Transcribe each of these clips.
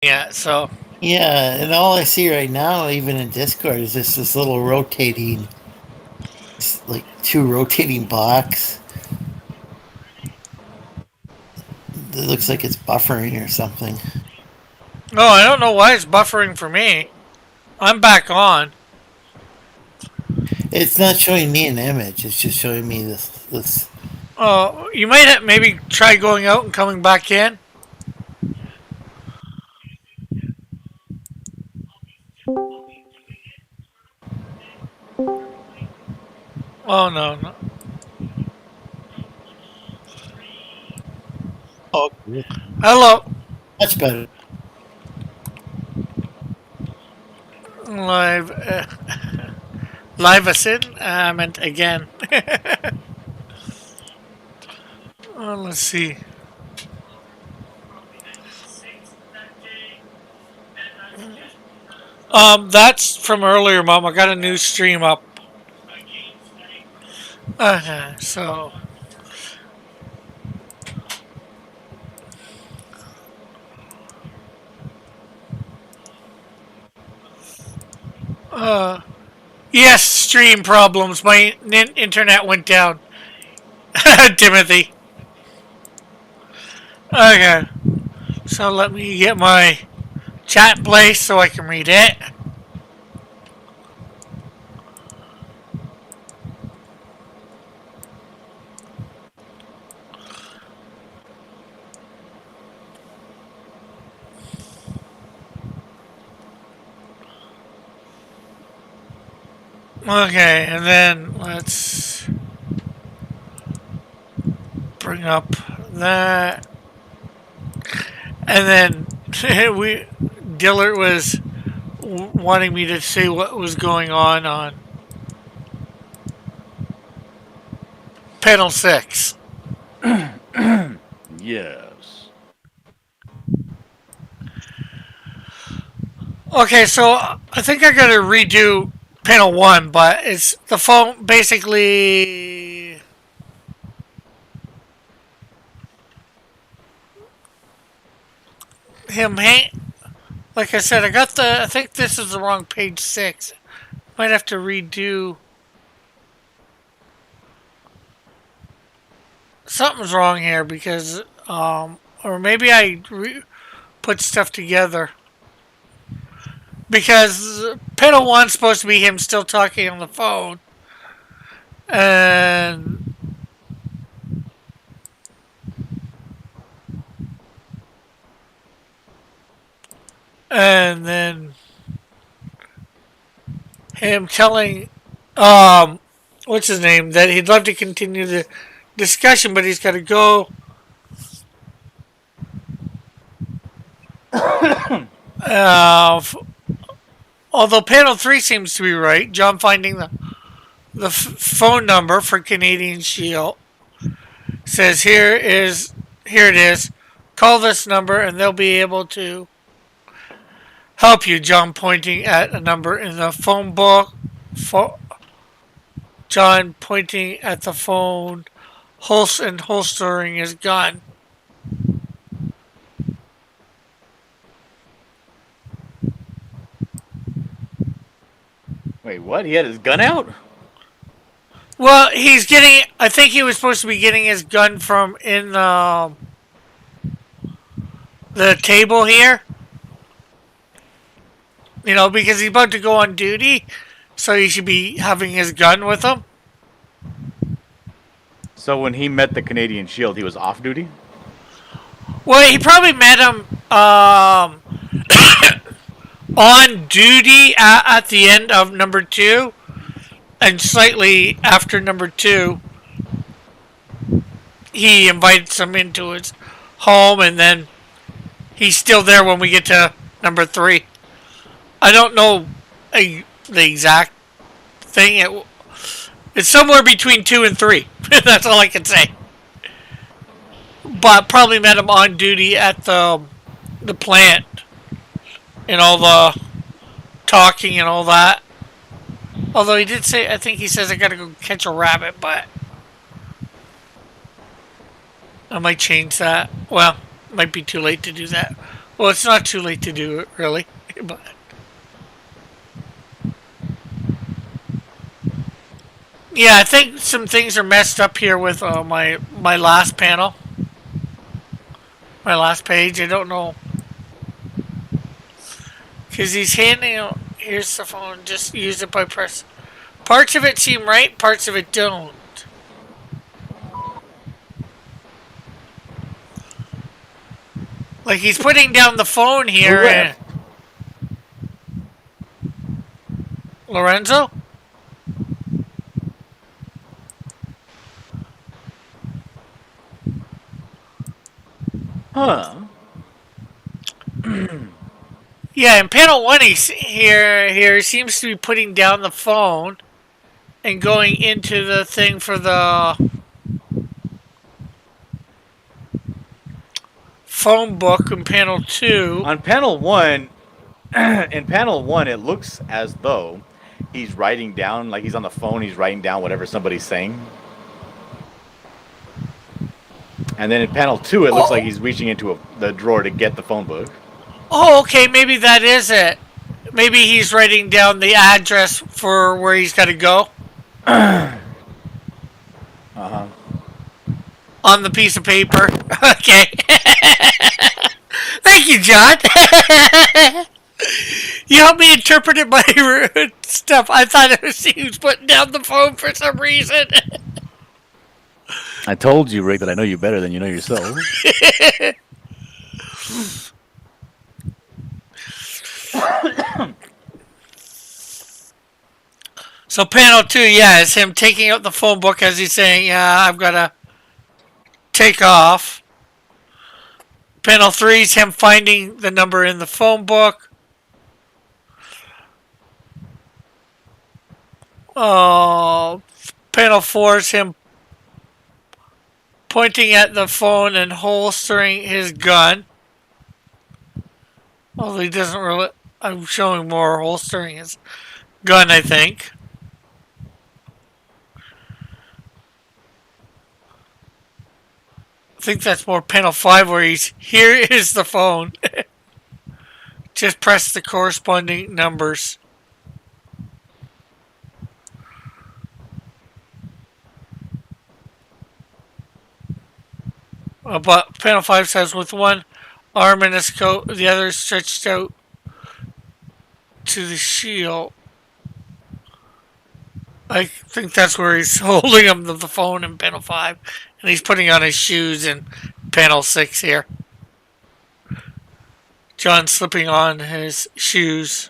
yet. So, Yeah, and all I see right now, even in Discord, is just this little rotating, like two rotating blocks. It looks like it's buffering or something. oh, I don't know why it's buffering for me. I'm back on. It's not showing me an image. It's just showing me this. Oh, you might have maybe try going out and coming back in. Oh no, no. Oh, Hello, much better. live, live us in. I meant again. Let's see. That's from earlier, Mom. I got a new stream up. So, yes, stream problems. My internet went down. Timothy. Okay, so let me get my chat place so I can read it. Okay, and then let's bring up that. And then we Dillard was wanting me to say what was going on panel 6. Yes. Okay, so I think I gotta redo panel 1, but it's the phone basically him like I said, I think this is the wrong page 6. Might have to redo. Something's wrong here because, or maybe put stuff together. Because panel one's supposed to be him still talking on the phone, and then him telling, what's his name, that he'd love to continue the discussion, but he's got to go. Uh, Although panel 3 seems to be right, John finding the phone number for Canadian Shield says here it is. Call this number and they'll be able to help you. John pointing at a number in the phone book. John pointing at the phone, and holstering his gun. Wait, what? He had his gun out? Well, he's getting. I think he was supposed to be getting his gun from in the table here. You know, because he's about to go on duty, so he should be having his gun with him. So when he met the Canadian Shield, he was off duty? Well, he probably met him on duty at the end of number 2, and slightly after number 2, he invites him into his home, and then he's still there when we get to number 3. I don't know the exact thing. It's somewhere between 2 and 3. That's all I can say. But probably met him on duty at the plant and all the talking and all that. Although he did say, I think he says I gotta go catch a rabbit, but I might change that. Well, might be too late to do that. Well, it's not too late to do it, really. But yeah, I think some things are messed up here with my last panel, my last page. I don't know because he's handing out. Here's the phone. Just use it by press. Parts of it seem right. Parts of it don't. Like he's putting down the phone here. And Lorenzo? Huh. Yeah, in panel one, here seems to be putting down the phone and going into the thing for the phone book in panel two. On panel one, in panel one, it looks as though he's writing down, like he's on the phone, he's writing down whatever somebody's saying. And then in panel two, it looks like he's reaching into the drawer to get the phone book. Oh, okay, maybe that is it. Maybe he's writing down the address for where he's got to go. Uh-huh. On the piece of paper. Okay. Thank you, John. You helped me interpret it by stuff. I thought it was he was putting down the phone for some reason. I told you, Rick, that I know you better than you know yourself. So panel two, yeah, is him taking out the phone book as he's saying, yeah, I've got to take off. Panel three is him finding the number in the phone book. Panel four is him pointing at the phone and holstering his gun. Although he doesn't really... I'm showing more holstering his gun, I think. I think that's more panel 5 where he's... Here is the phone. Just press the corresponding numbers. But panel 5 says with one arm in his coat, the other stretched out to the shield. I think that's where he's holding him the phone in panel 5. And he's putting on his shoes in panel 6 here. John slipping on his shoes.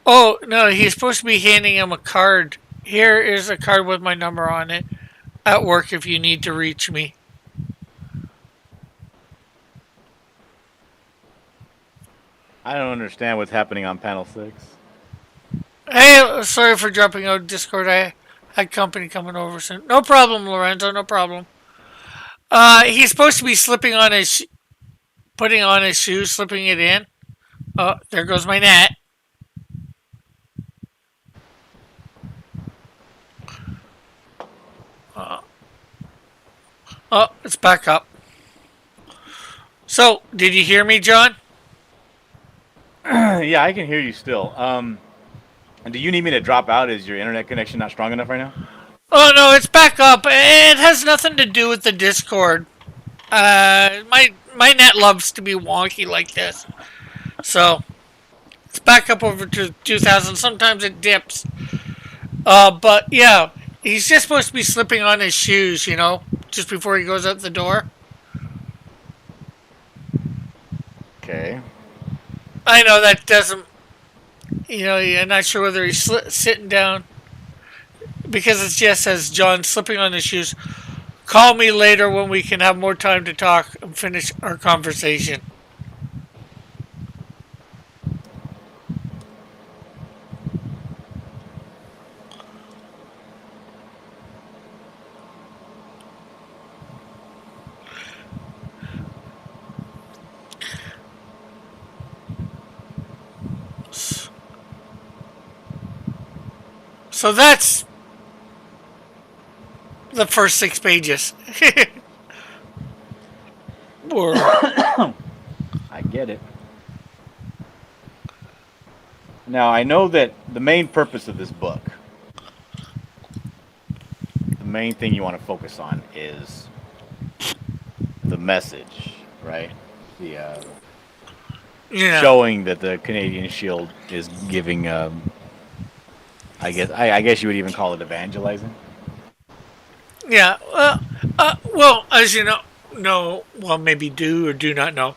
Oh, no, he's supposed to be handing him a card. Here is a card with my number on it. At work if you need to reach me. I don't understand what's happening on panel 6. Hey, sorry for dropping out of Discord. I had company coming over soon. No problem, Lorenzo. No problem. He's supposed to be slipping on his... Putting on his shoes, slipping it in. Oh, there goes my net. Oh, it's back up. So, did you hear me, John? Yeah, I can hear you still. Do you need me to drop out? Is your internet connection not strong enough right now? Oh, no, it's back up. It has nothing to do with the Discord. My net loves to be wonky like this. So, it's back up over to 2000. Sometimes it dips. But, yeah, he's just supposed to be slipping on his shoes, you know, just before he goes out the door. Okay. I know that doesn't, you know, I'm not sure whether he's sitting down. Because it just says John slipping on his shoes. Call me later when we can have more time to talk and finish our conversation. So that's the first 6 pages. Or I get it. Now, I know that the main purpose of this book, the main thing you want to focus on is the message, right? The yeah, showing that the Canadian Shield is giving, I guess you would even call it evangelizing. yeah. Well, as you know, well, maybe do or do not know.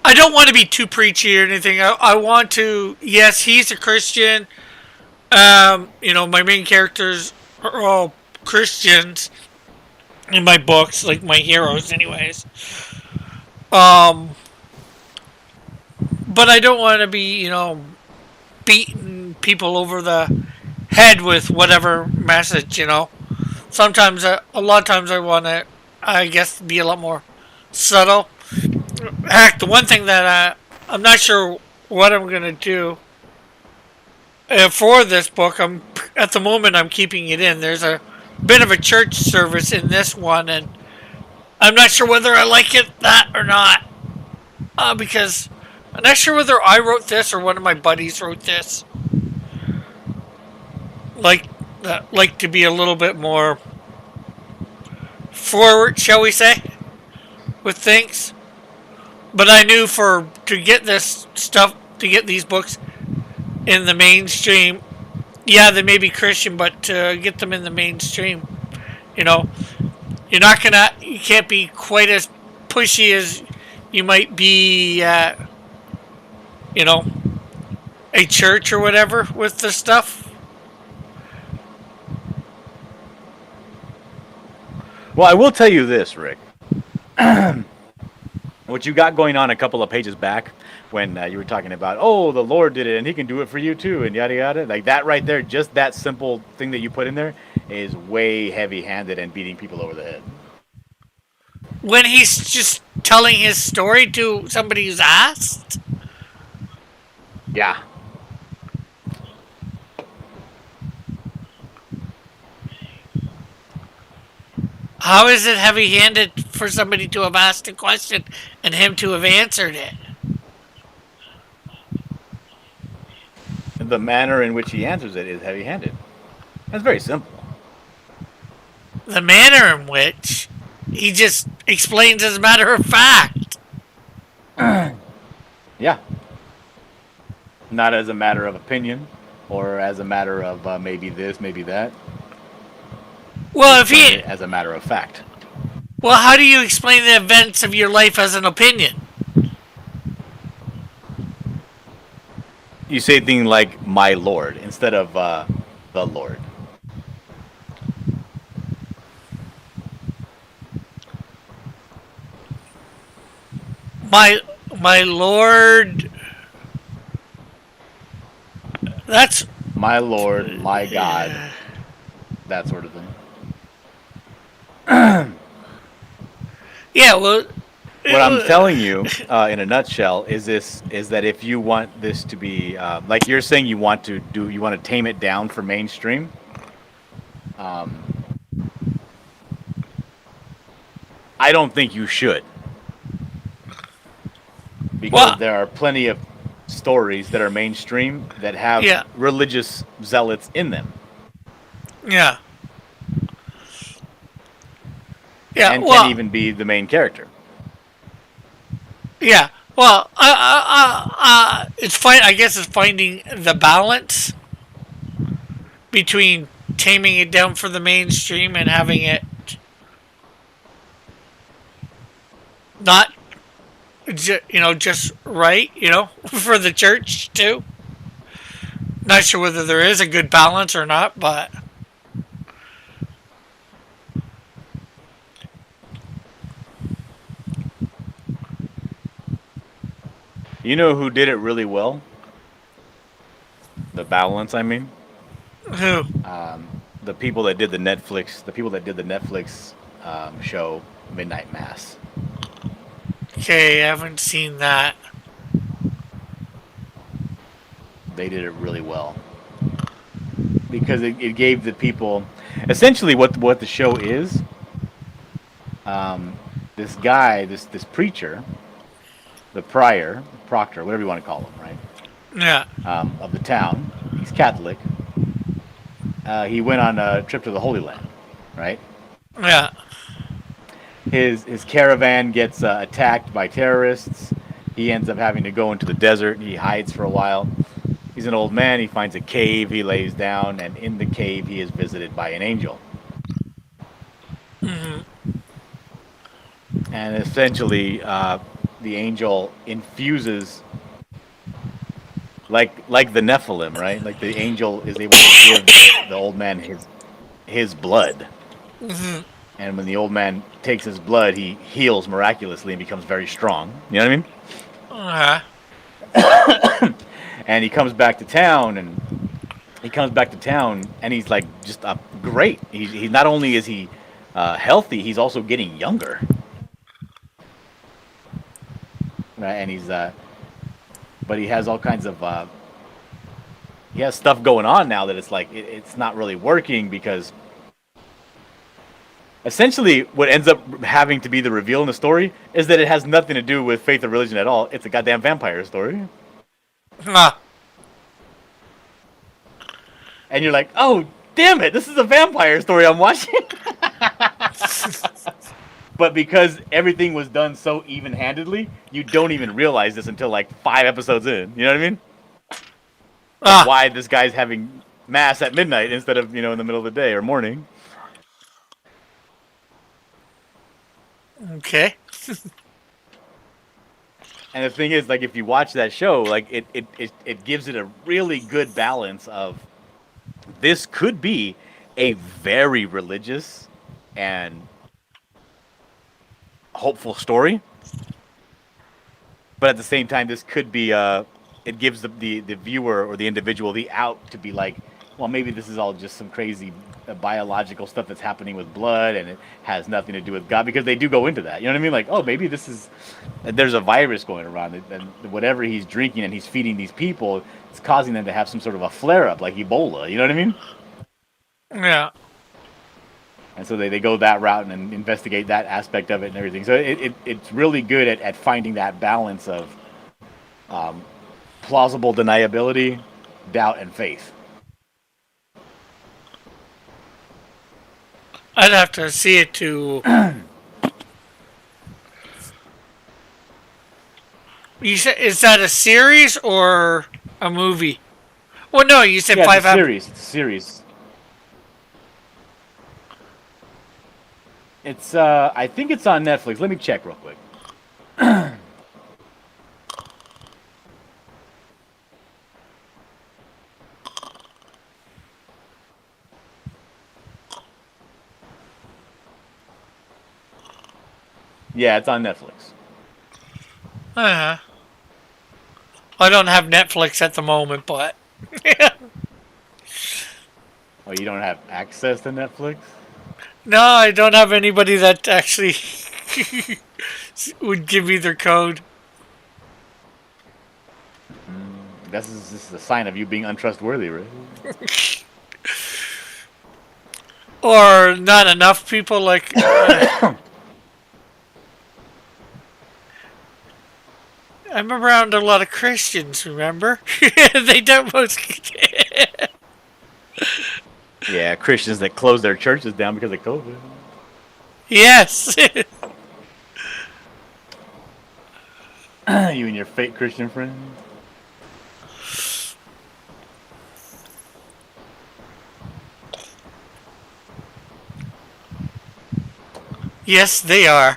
I don't want to be too preachy or anything. I want to. Yes, he's a Christian. My main characters are all Christians in my books, like my heroes, anyways. But I don't want to be, beating people over the head with whatever message. Sometimes, a lot of times, I want to, I guess, be a lot more subtle. Heck, the one thing that I'm not sure what I'm gonna do for this book. At the moment I'm keeping it in. There's a bit of a church service in this one, and I'm not sure whether I like that or not. Because I'm not sure whether I wrote this or one of my buddies wrote this. Like to be a little bit more forward, shall we say, with things. But I knew to get this stuff, to get these books in the mainstream, yeah, they may be Christian, but to get them in the mainstream, you can't be quite as pushy as you might be at, a church or whatever with the stuff. Well, I will tell you this, Rick. What you got going on a couple of pages back when you were talking about, oh, the Lord did it and he can do it for you too, and yada yada. Like that right there, just that simple thing that you put in there is way heavy-handed and beating people over the head. When he's just telling his story to somebody who's asked? Yeah. How is it heavy-handed for somebody to have asked a question and him to have answered it? The manner in which he answers it is heavy-handed. That's very simple. The manner in which he just explains as a matter of fact. Yeah. Not as a matter of opinion or as a matter of maybe this, maybe that. Well, As a matter of fact. Well, how do you explain the events of your life as an opinion? You say things like "my Lord" instead of "the Lord." My Lord. That's My Lord, my God, that sort of thing. Yeah, well, What I'm telling you, in a nutshell, is that if you want this to be like you're saying, you want to tame it down for mainstream. I don't think you should, because there are plenty of stories that are mainstream that have religious zealots in them. Yeah. Yeah, and can even be the main character. Yeah. Well, it's fine. I guess it's finding the balance between taming it down for the mainstream and having it not, just right, for the church too. Not sure whether there is a good balance or not, but. You know who did it really well? The balance, I mean. Who? The people that did the Netflix show Midnight Mass. Okay, I haven't seen that. They did it really well. Because it gave the people, essentially what the show is. This guy, this preacher, the prior, proctor, whatever you want to call him, right? Yeah. Of the town. He's Catholic. He went on a trip to the Holy Land, right? Yeah. His caravan gets attacked by terrorists. He ends up having to go into the desert. He hides for a while. He's an old man. He finds a cave. He lays down, and in the cave, he is visited by an angel. And essentially, the angel infuses, like the Nephilim, right? Like the angel is able to give the old man his blood. And when the old man takes his blood, he heals miraculously and becomes very strong. You know what I mean? And he comes back to town, and he's like just great. He not only is he healthy, he's also getting younger. Right, and he's but he has all kinds of he has stuff going on now that it's like it's not really working, because essentially what ends up having to be the reveal in the story is that it has nothing to do with faith or religion at all. It's a goddamn vampire story. And you're like, oh, damn it, this is a vampire story I'm watching. But because everything was done so even-handedly, you don't even realize this until like 5 episodes in. You know what I mean? Like why this guy's having mass at midnight instead of, in the middle of the day or morning. Okay. And the thing is, like, if you watch that show, like, it gives it a really good balance of this could be a very religious and hopeful story, but at the same time, this could be it gives the viewer or the individual the out to be like, well, maybe this is all just some crazy biological stuff that's happening with blood, and it has nothing to do with God, because they do go into that. You know what I mean? Like, oh, maybe there's a virus going around, and whatever he's drinking and he's feeding these people, it's causing them to have some sort of a flare up, like Ebola. You know what I mean? Yeah. And so they go that route and investigate that aspect of it and everything. So it's really good at finding that balance of plausible deniability, doubt, and faith. I'd have to see it to. You said, is that a series or a movie? Well, no, you said Yeah, 5 it's a series. It's a series. It's I think it's on Netflix. Let me check real quick. Yeah, it's on Netflix. I don't have Netflix at the moment, but. Oh, you don't have access to Netflix? No, I don't have anybody that actually would give me their code. This is a sign of you being untrustworthy, right? Or not enough people like. I'm around a lot of Christians, remember? They don't most. Yeah, Christians that close their churches down because of COVID. Yes. You and your fake Christian friends. Yes, they are.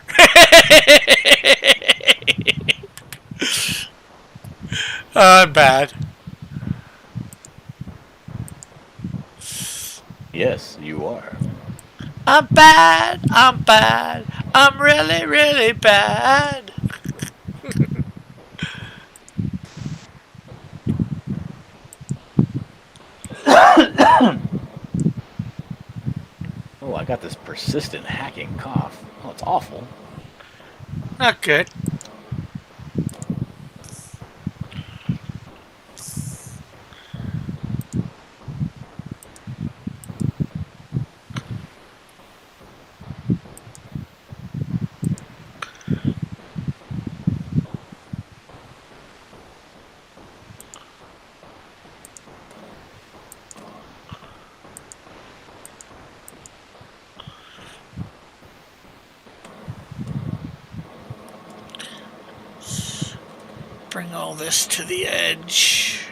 Bad. Yes, you are. I'm bad. I'm bad. I'm really, really bad. Oh, I got this persistent hacking cough. Oh, it's awful. Not good. bring all this to the edge.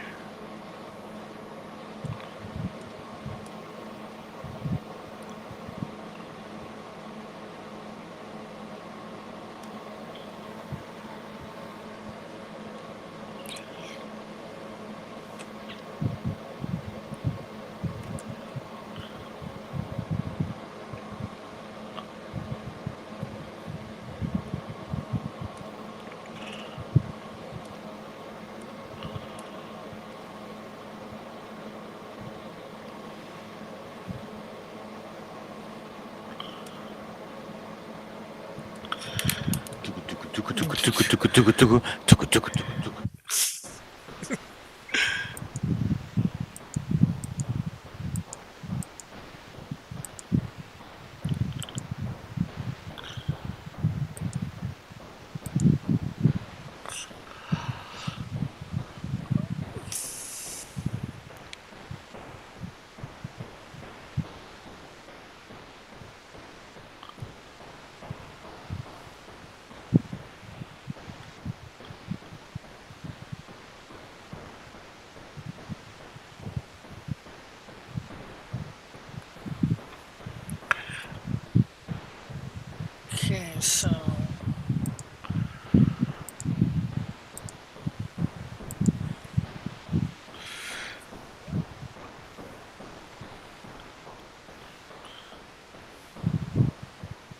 Okay, so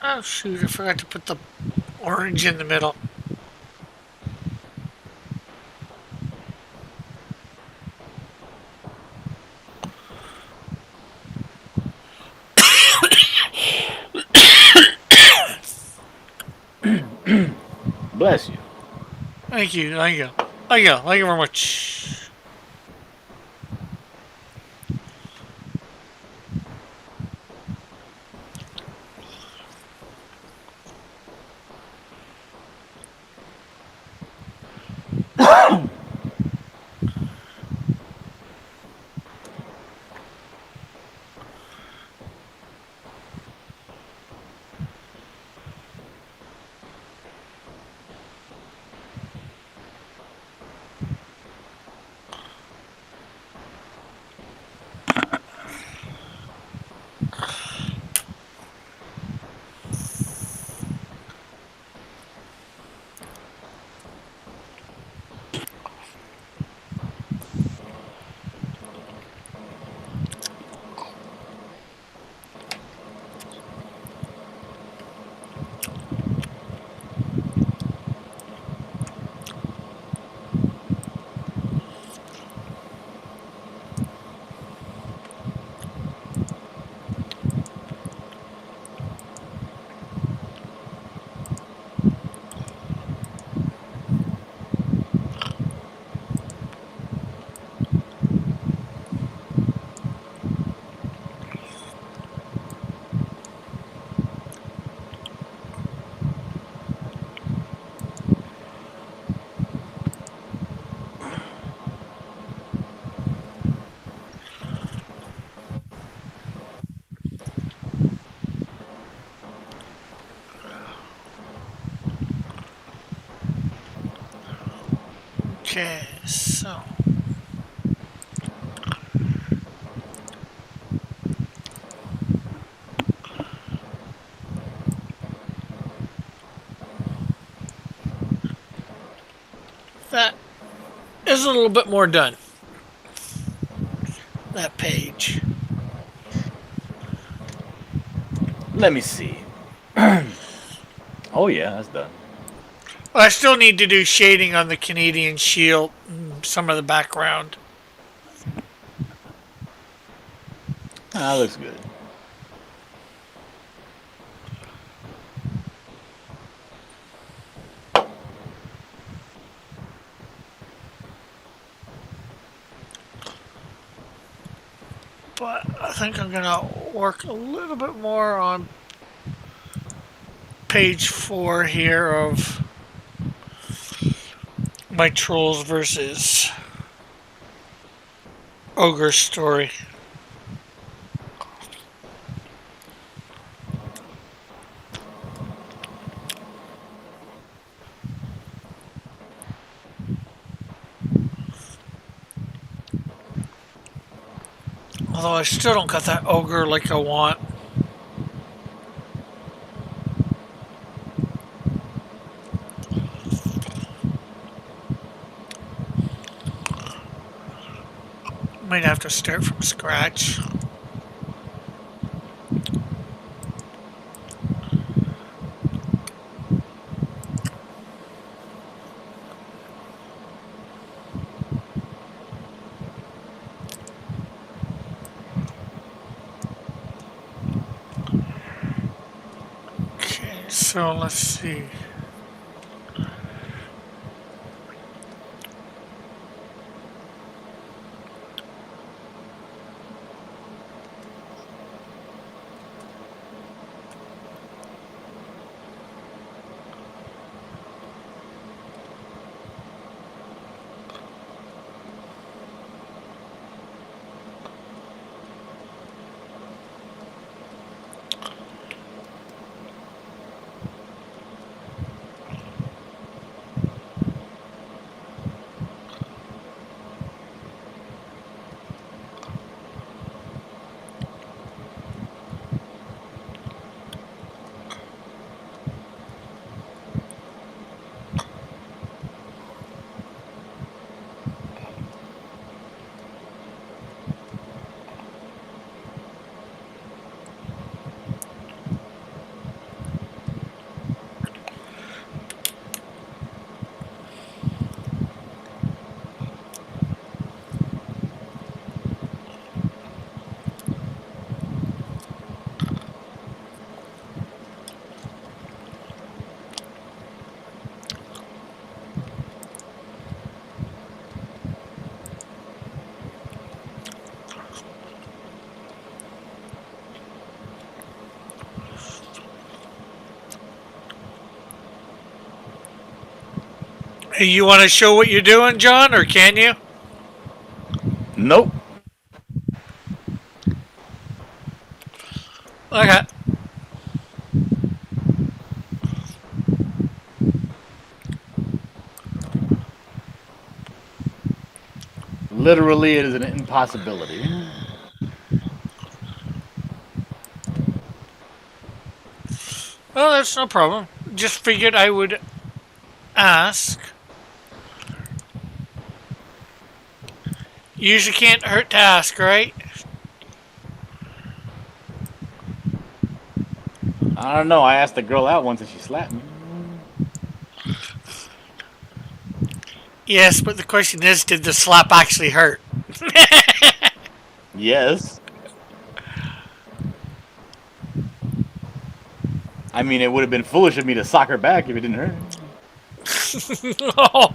oh shoot, I forgot to put the orange in the middle. Bless you. Thank you, thank you. Thank you, thank you very much. Okay, so that is a little bit more done. That page. Let me see. Oh yeah, that's done. Well, I still need to do shading on the Canadian Shield, some of the background. Ah, looks good. But I think I'm gonna work a little bit more on page 4 here of my Trolls versus Ogre story. Although I still don't got that ogre like I want. Might have to start from scratch. Okay, so let's see. Hey, you want to show what you're doing, John, or can you? Nope. Okay. Literally, it is an impossibility. Well, that's no problem. Just figured I would ask. Usually can't hurt to ask, right? I don't know. I asked the girl out once and she slapped me. Yes, but the question is, did the slap actually hurt? Yes. I mean, it would have been foolish of me to sock her back if it didn't hurt. Oh,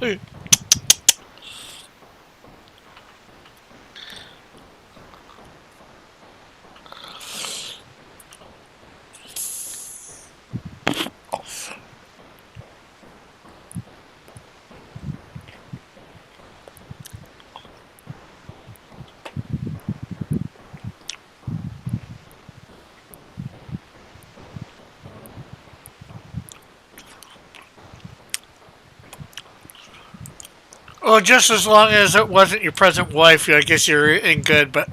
well, just as long as it wasn't your present wife, I guess you're in good. But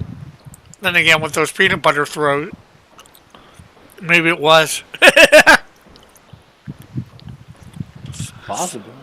then again, with those peanut butter throws, maybe it was. Possible.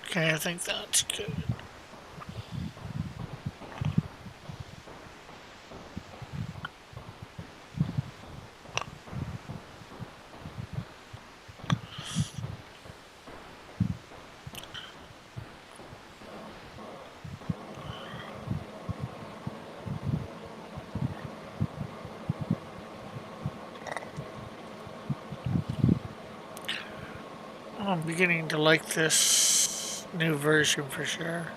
Okay, I think that's good. I'm beginning to like this new version for sure.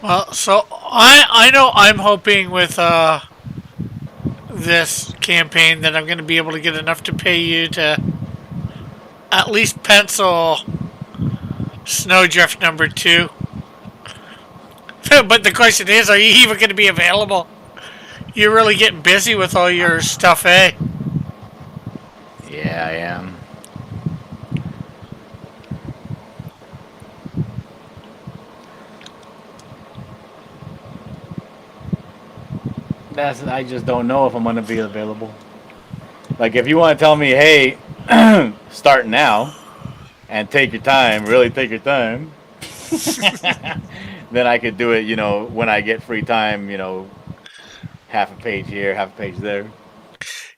Well, so I know I'm hoping with this campaign that I'm going to be able to get enough to pay you to at least pencil Snowdrift number 2. But the question is, are you even going to be available? You're really getting busy with all your stuff, eh? Yeah, I am. I just don't know if I'm gonna be available. Like, if you want to tell me, hey, start now and take your time, really take your time, then I could do it. When I get free time. Half a page here, half a page there,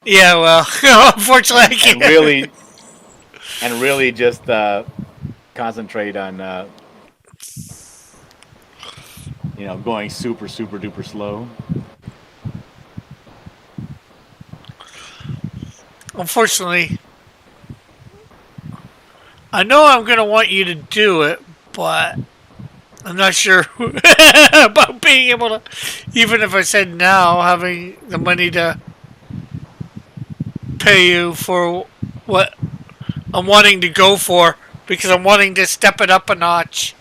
Yeah, well, unfortunately, I and can't. really just concentrate on going super super duper slow. Unfortunately, I know I'm going to want you to do it, but I'm not sure about being able to, even if I said now, having the money to pay you for what I'm wanting to go for, because I'm wanting to step it up a notch.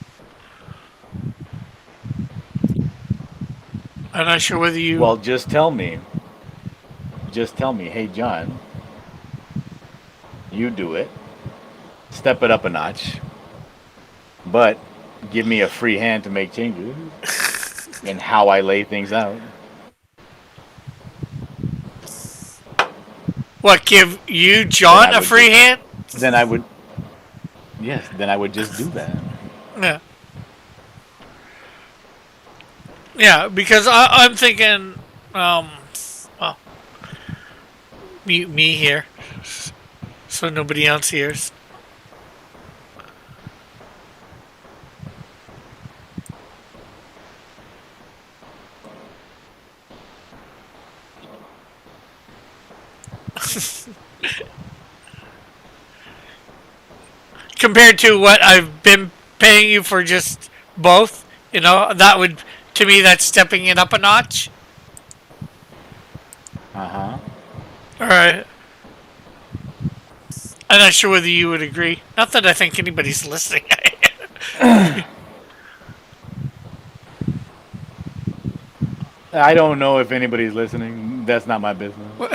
I'm not sure whether you. Well, just tell me. Just tell me, hey John, you do it. Step it up a notch. But give me a free hand to make changes in how I lay things out. What, give you, Then John, I a would free just hand? then I would yes, then I would just do that. Yeah. Yeah, because I'm thinking, well, mute me here so nobody else hears. Compared to what I've been paying you for just both, that would, to me, that's stepping it up a notch. Uh-huh. Alright. I'm not sure whether you would agree. Not that I think anybody's listening. I don't know if anybody's listening. That's not my business. But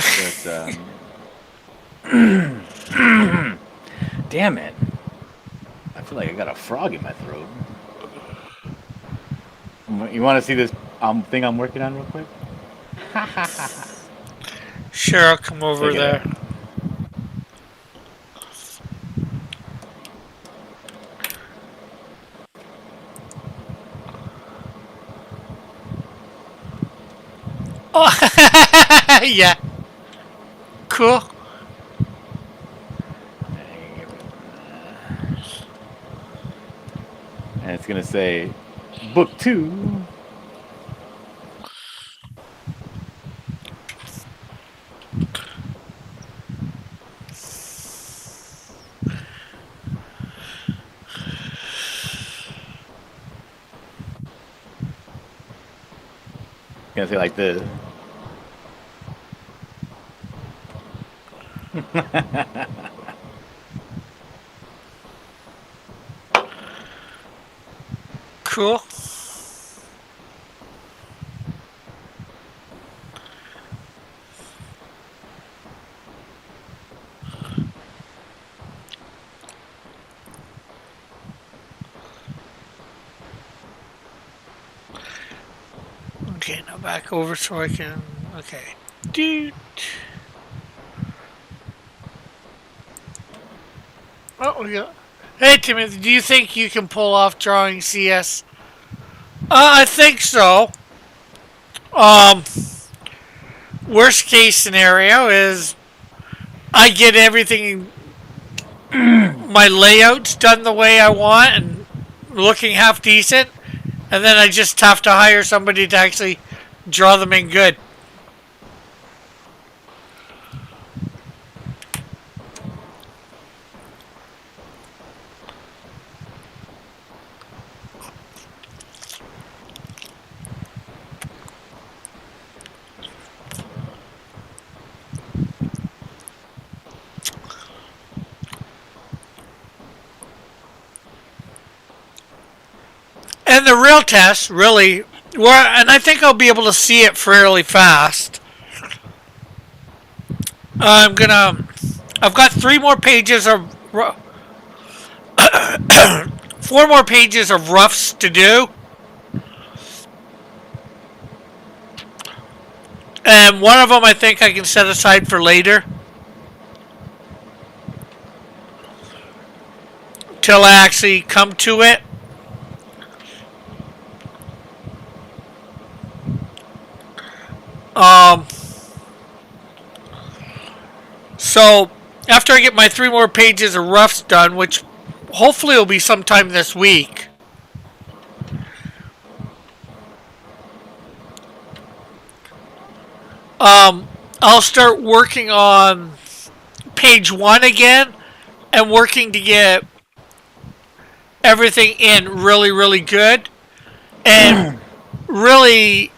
damn it. I feel like I got a frog in my throat. You want to see this thing I'm working on real quick? Sure, I'll come over Check it there. out. Oh, yeah. Cool. And it's gonna say book 2. Gonna say like this. Cool. Okay, now back over so I can. Okay. Dude. Oh, we got. Hey, Timothy, do you think you can pull off drawing CS? I think so. Um, worst case scenario is I get everything, my layouts done the way I want and looking half decent, and then I just have to hire somebody to actually draw them in good. And the real test, really, and I think I'll be able to see it fairly fast. I've got 3 more pages of, 4 more pages of roughs to do. And one of them I think I can set aside for later. Till I actually come to it. So, after I get my 3 more pages of roughs done, which hopefully will be sometime this week, I'll start working on page 1 again and working to get everything in really, really good. And really,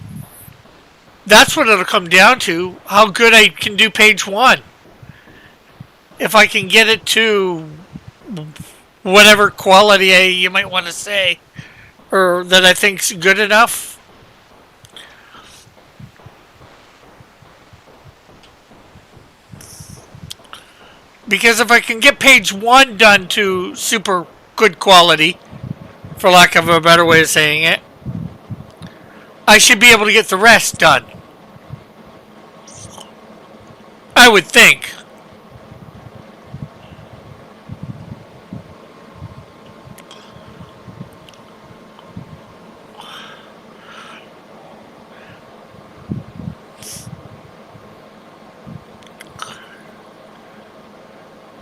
that's what it'll come down to, how good I can do page 1. If I can get it to whatever quality you might want to say, or that I think's good enough. Because if I can get page 1 done to super good quality, for lack of a better way of saying it, I should be able to get the rest done. I would think.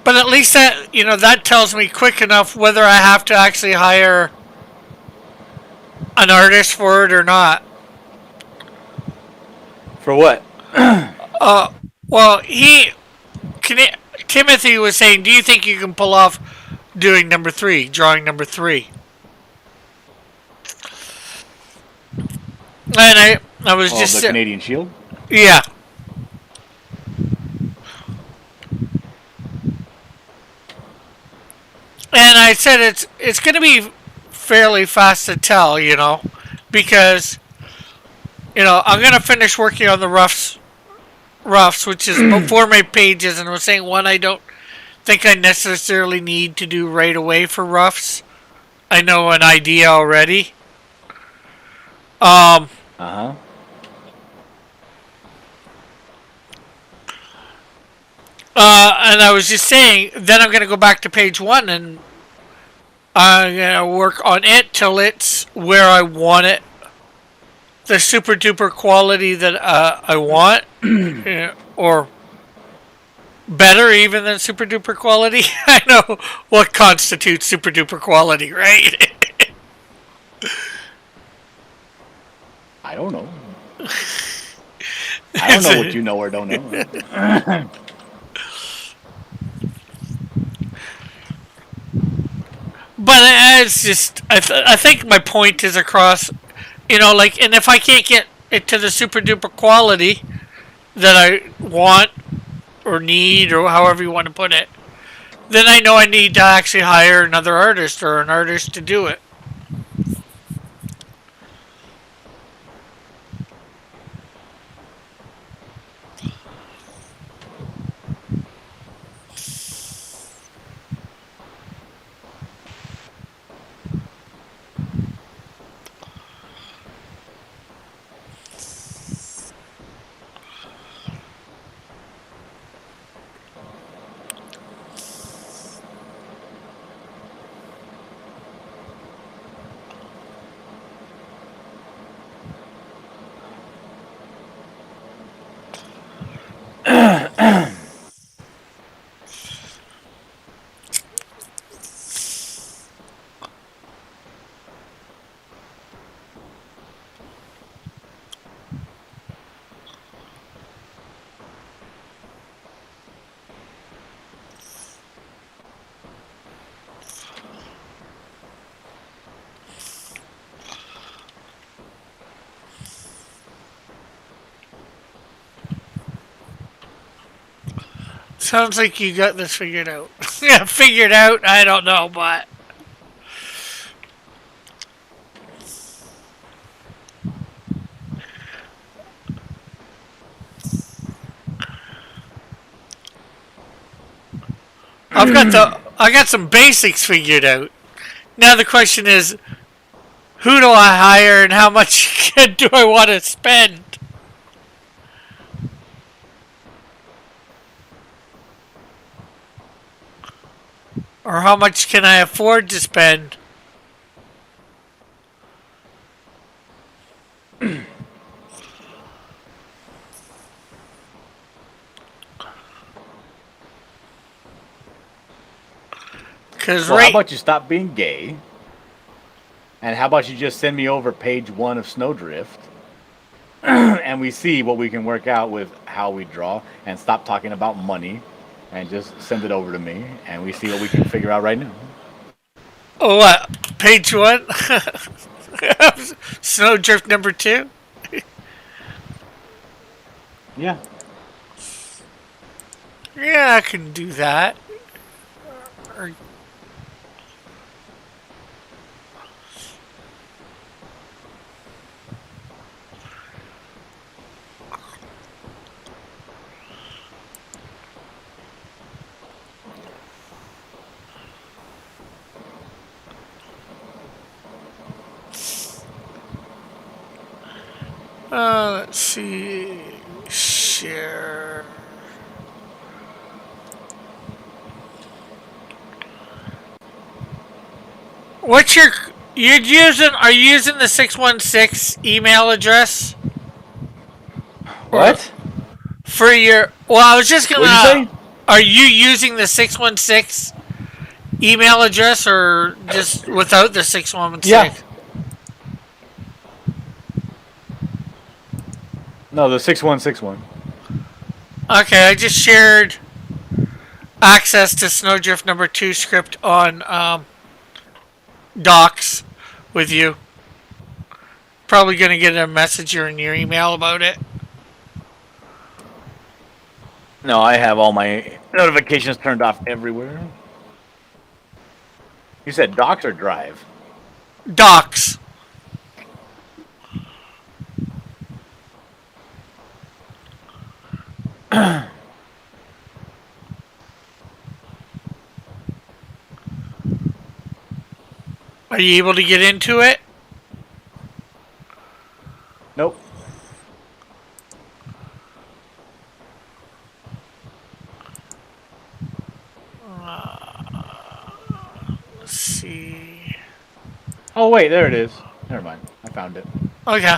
But at least that, that tells me quick enough whether I have to actually hire an artist for it or not. For what? Well, Timothy was saying, do you think you can pull off doing number 3, drawing number 3? And I was just... the Canadian Shield? Yeah. And I said it's going to be fairly fast to tell, because, I'm going to finish working on the roughs, which is about 4 more pages, and I was saying one I don't think I necessarily need to do right away for roughs. I know an idea already. Uh-huh. And I was just saying, then I'm going to go back to page 1 and I'm going to work on it till it's where I want it the super duper quality that I want, or better even than super duper quality. I know what constitutes super duper quality, right? I don't know. I don't know what you know or don't know. But it's just, I think my point is across, like, and if I can't get it to the super duper quality that I want or need or however you want to put it, then I know I need to actually hire another artist or an artist to do it. Sounds like you got this figured out. Yeah, figured out, I don't know, but I got some basics figured out. Now the question is, who do I hire and how much do I want to spend? Or how much can I afford to spend? Because Well, how about you stop being gay? And how about you just send me over page 1 of Snowdrift? And we see what we can work out with how we draw, and stop talking about money and just send it over to me, and we see what we can figure out right now. Oh, what? Page 1? Snowdrift number 2? Yeah. Yeah, I can do that. Or let's see. Share. What's your... Are you using the 616 email address? What? For your... Well, I was just gonna... What'd you say? Are you using the 616 email address or just without the 616? Yeah. No, the 6161. Okay, I just shared access to Snowdrift number 2 script on Docs with you. Probably gonna get a message in your email about it. No, I have all my notifications turned off everywhere. You said Docs or Drive? Docs. Are you able to get into it? Nope. Let's see. Oh, wait, there it is. Never mind. I found it. Okay.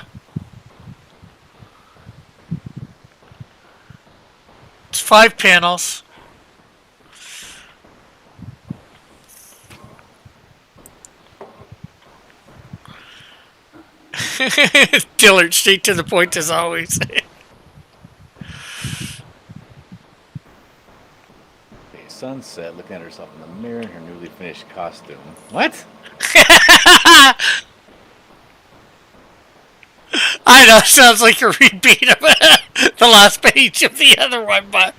5 panels. Dillard, straight to the point as always. Okay, Sunset looking at herself in the mirror in her newly finished costume. What? I know, sounds like a repeat of the last page of the other one, but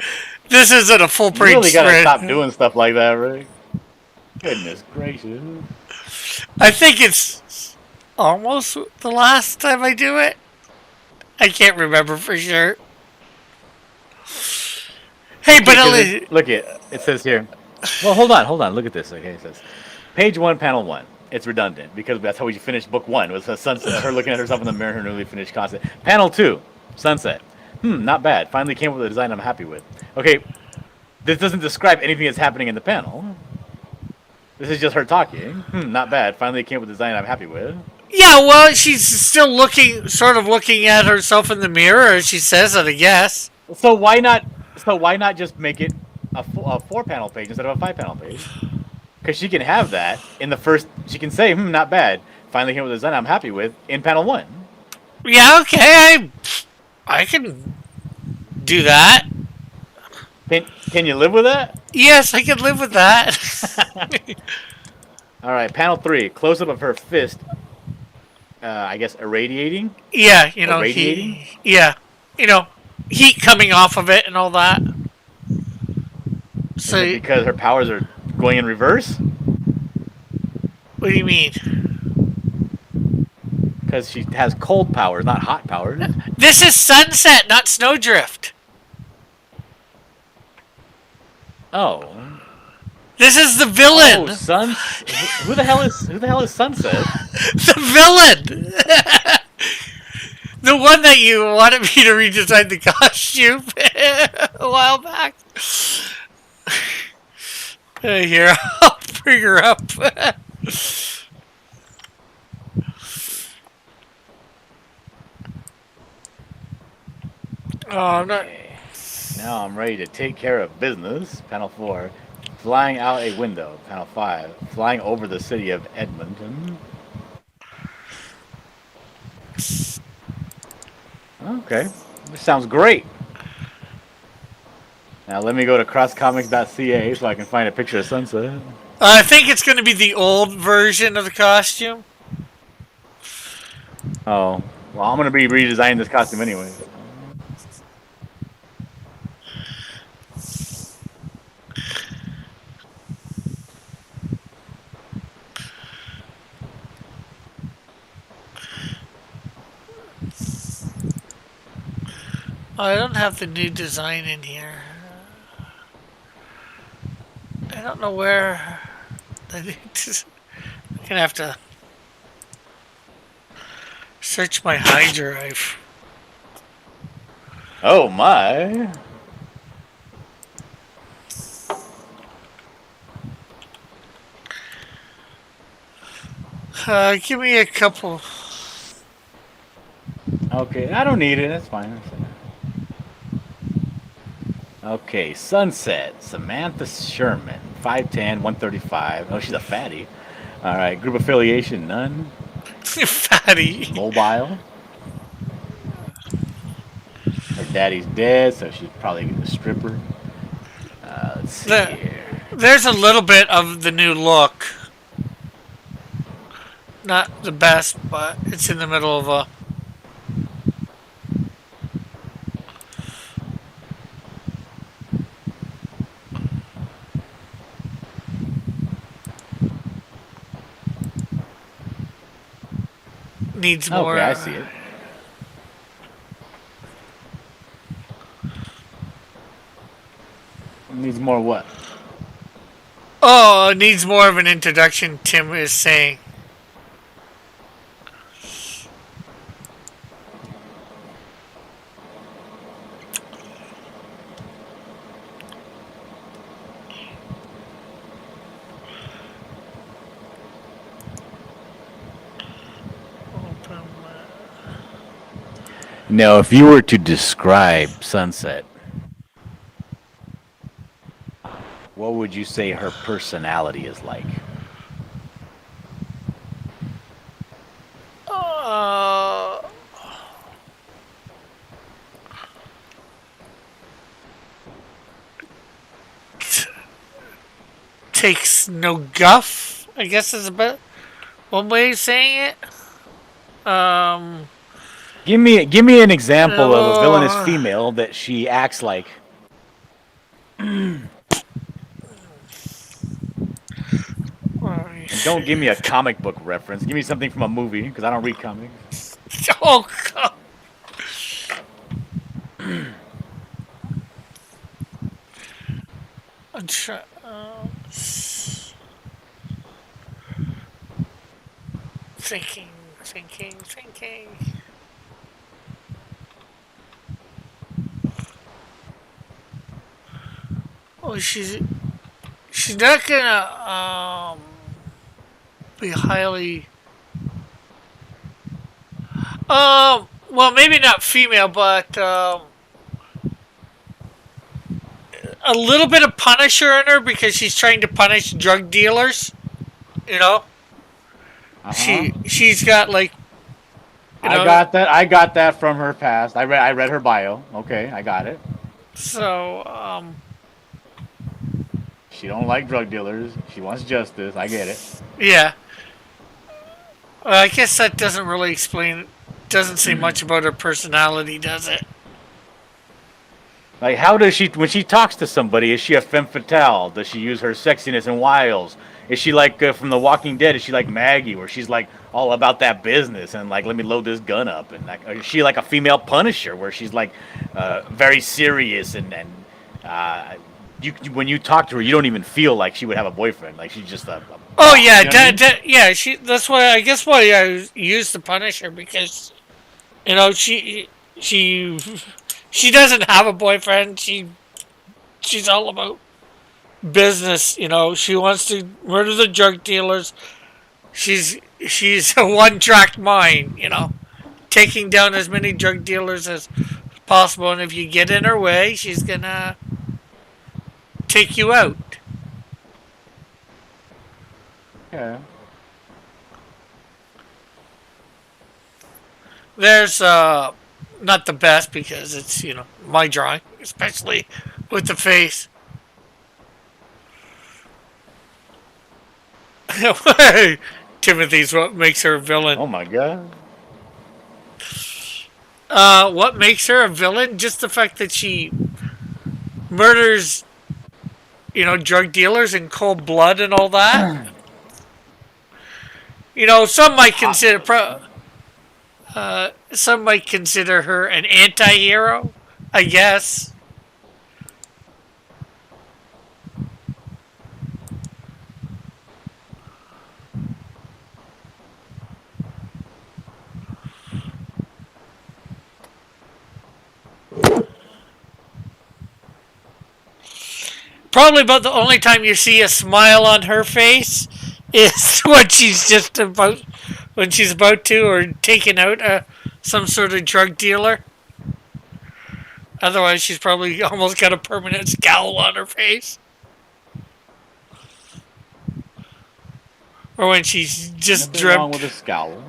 this isn't a full You page really gotta spread. stop doing stuff like that, Rick. Goodness gracious. I think it's almost the last time I do it. I can't remember for sure. Hey, but at least, Look at it says here. Well, hold on. Look at this. Okay, it says page 1, panel 1. It's redundant because that's how we finished book 1. With sunset, her looking at herself in the mirror, her newly finished concept. Panel 2, sunset. Not bad. Finally came up with a design I'm happy with. Okay, this doesn't describe anything that's happening in the panel. This is just her talking. Not bad. Finally came up with a design I'm happy with. yeah, well, she's still looking, sort of looking at herself in the mirror, as she says it, I guess. So why not? So why not just make it a 4-panel page instead of a 5-panel page? Because she can have that in the first. She can say, not bad. Finally came up with a design I'm happy with in panel 1. Yeah, okay, I can do that. Can you live with that? Yes, I can live with that. All right, panel 3, close up of her fist. I guess irradiating. Yeah, you know, Irradiating? heat coming off of it and all that. Is So, it because her powers are going in reverse? what do you mean? Because she has cold powers, not hot powers. This is Sunset, not Snowdrift. Oh. This is the Oh, villain. Sun. Who the hell is Sunset? The villain. The one that you wanted me to redesign the costume a while back. Here, I'll bring her up. Oh, I'm not. Okay. Now I'm ready to take care of business. Panel 4. Flying out a window. Panel 5. Flying over the city of Edmonton. Okay. This sounds great. Now let me go to crosscomics.ca so I can find a picture of Sunset. I think it's going to be the old version of the costume. Oh. Well, I'm going to be redesigning this costume anyway. I don't have the new design in here. I don't know where. I'm gonna have to search my high drive. Oh my. Give me a couple. Okay, I don't need it. That's fine. That's fine. Okay, Sunset, Samantha Sherman, 5'10", 135. Oh, she's a fatty. All right, group affiliation, none. Fatty. Mobile. Her daddy's dead, so she's probably a stripper. Let's see here. There's a little bit of the new look. Not the best, but it's in the middle of a. Needs more. Okay, I see it. Needs more what? Oh, it needs more of an introduction, Tim is saying. Now, if you were to describe Sunset, would you say her personality is like? Uh, takes no guff, I guess is about one way of saying it. Give me an example of a villainous Uh, female that she acts like. And don't give me a comic book reference. Give me something from a movie because I don't read comics. oh God. I'm try- thinking, thinking. Oh, she's not gonna be highly well, maybe not female, but a little bit of Punisher in her because she's trying to punish drug dealers. You know, she's got like, you know, I got that from her past. I read her bio. Okay, I got it. so She don't like drug dealers. She wants justice. I get it. yeah. Well, I guess that doesn't really explain. Doesn't say much about her personality, does it? Like, how does she, when she talks to somebody, is she a femme fatale? Does she use her sexiness and wiles? Is she like from The Walking Dead? Is she like Maggie, where she's like all about that business and like, let me load this gun up? And like, is she like a female Punisher, where she's like very serious and when you talk to her, you don't even feel like she would have a boyfriend. Like she's just a Oh yeah, you know what I mean? yeah. That's why I guess why I used the Punisher because you know she doesn't have a boyfriend. She's all about business. You know, she wants to murder the drug dealers. She's a one-track mind. You know, taking down as many drug dealers as possible, and if you get in her way, she's gonna take you out. Yeah. There's not the best because it's, you know, my drawing, especially with the face. Timothy's what makes her a villain. Oh my god. What makes her a villain? Just the fact that she murders, you know, drug dealers in cold blood and all that. You know, some might consider her an anti-hero, I guess. Probably about the only time you see a smile on her face is when she's about to or taking out some sort of drug dealer. Otherwise, she's probably almost got a permanent scowl on her face. Or when she's just Nothing wrong dreamt. with a scowl.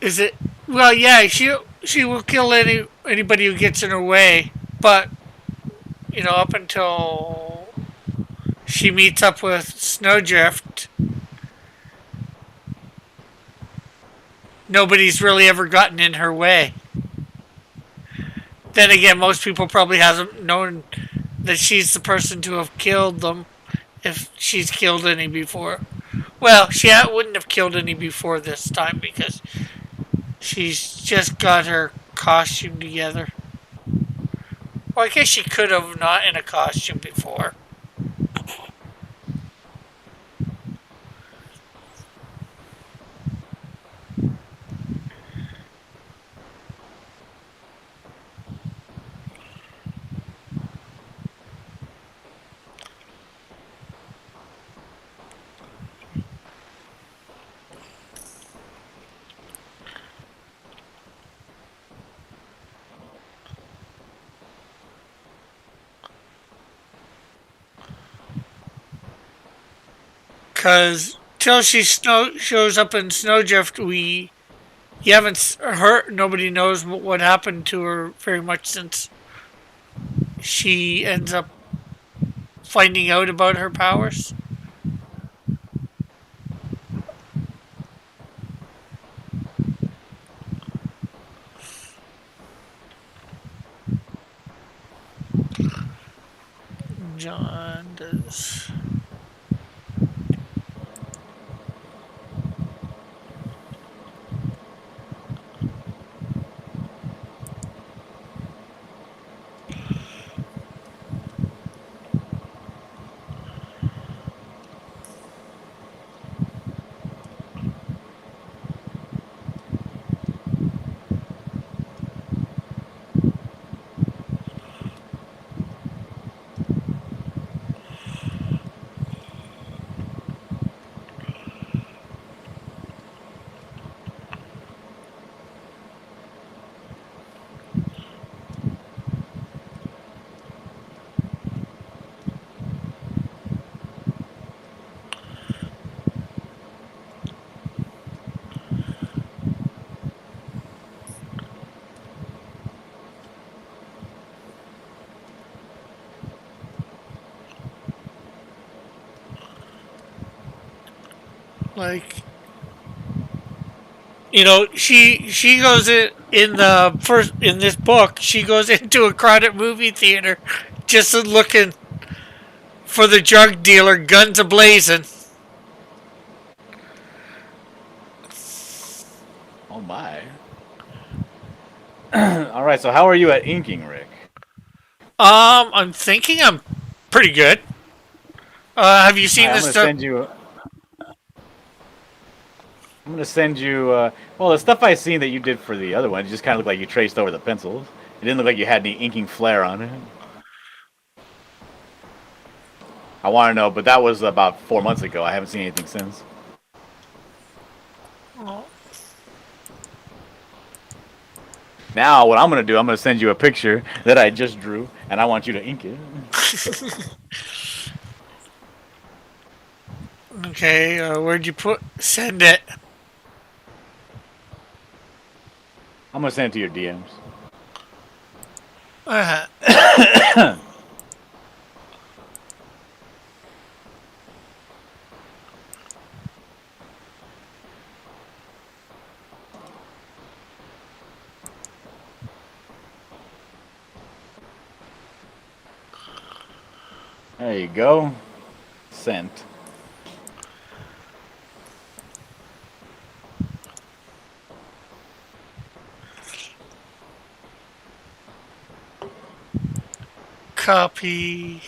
Is it? Well, yeah, she will kill anybody who gets in her way, but you know, up until she meets up with Snowdrift, nobody's really ever gotten in her way. Then again, most people probably hasn't known that she's the person to have killed them, if she's killed any before. Well, she wouldn't have killed any before this time because she's just got her costume together. Well, I guess she could have not in a costume before. Because till shows up in Snowdrift, you haven't heard. Nobody knows what happened to her very much since she ends up finding out about her powers. John does. Like, she goes in the first in this book. She goes into a crowded movie theater, just looking for the drug dealer, guns a blazing. Oh my. All right. So how are you at inking, Rick? I'm thinking I'm pretty good. Have you seen All right, this stuff? I'm gonna send you. Well, the stuff I seen that you did for the other one, it just kind of looked like you traced over the pencils. It didn't look like you had any inking flair on it. I want to know, but that was about 4 months ago. I haven't seen anything since. Oh. Now, what I'm gonna do, I'm gonna send you a picture that I just drew, and I want you to ink it. Okay, where'd you send it? I'm gonna send it to your DMs. Uh-huh. There you go. Sent. Copy.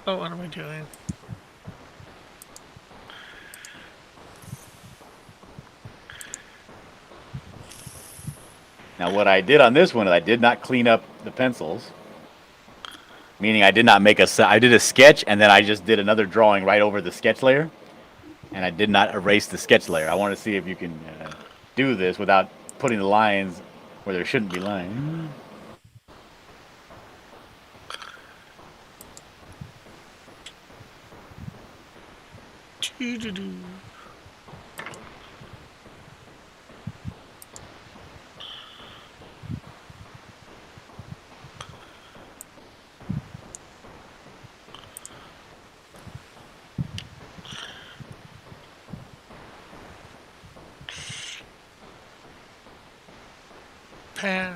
Oh, what am I doing? Now, what I did on this one is I did not clean up the pencils. Meaning I did not make I did a sketch and then I just did another drawing right over the sketch layer. And I did not erase the sketch layer. I want to see if you can do this without putting the lines where there shouldn't be lines. Doo-doo-doo. Pen.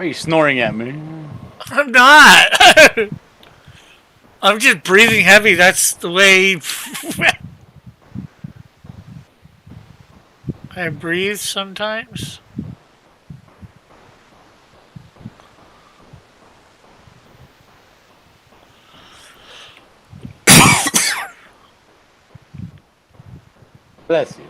are you snoring at me? I'm not. I'm just breathing heavy. That's the way I breathe sometimes. Bless you.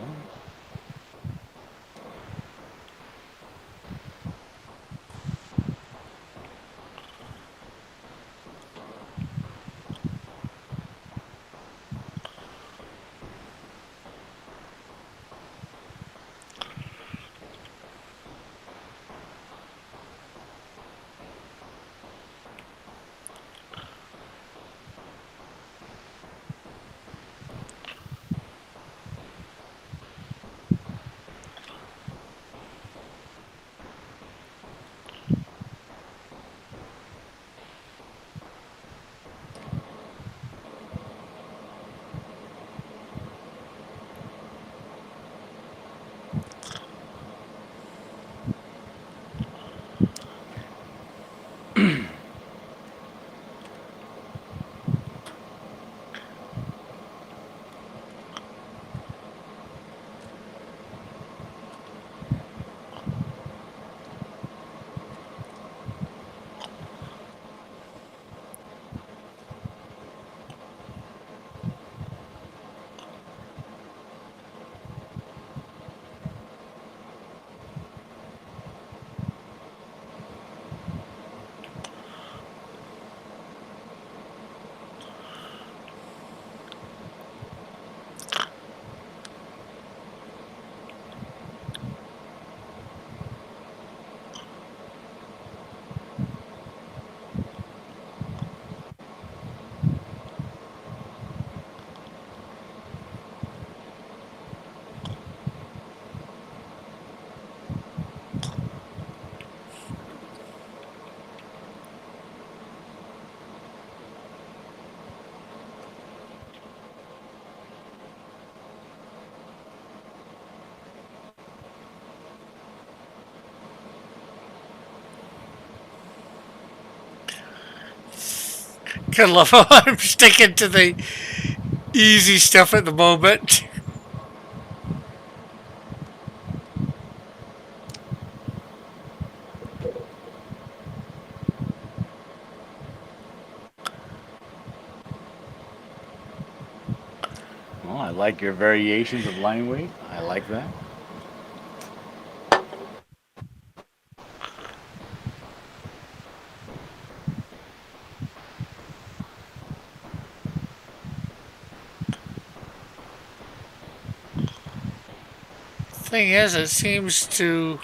Can love how I'm sticking to the easy stuff at the moment. Well, I like your variations of line weight. I like that. Thing is, it seems to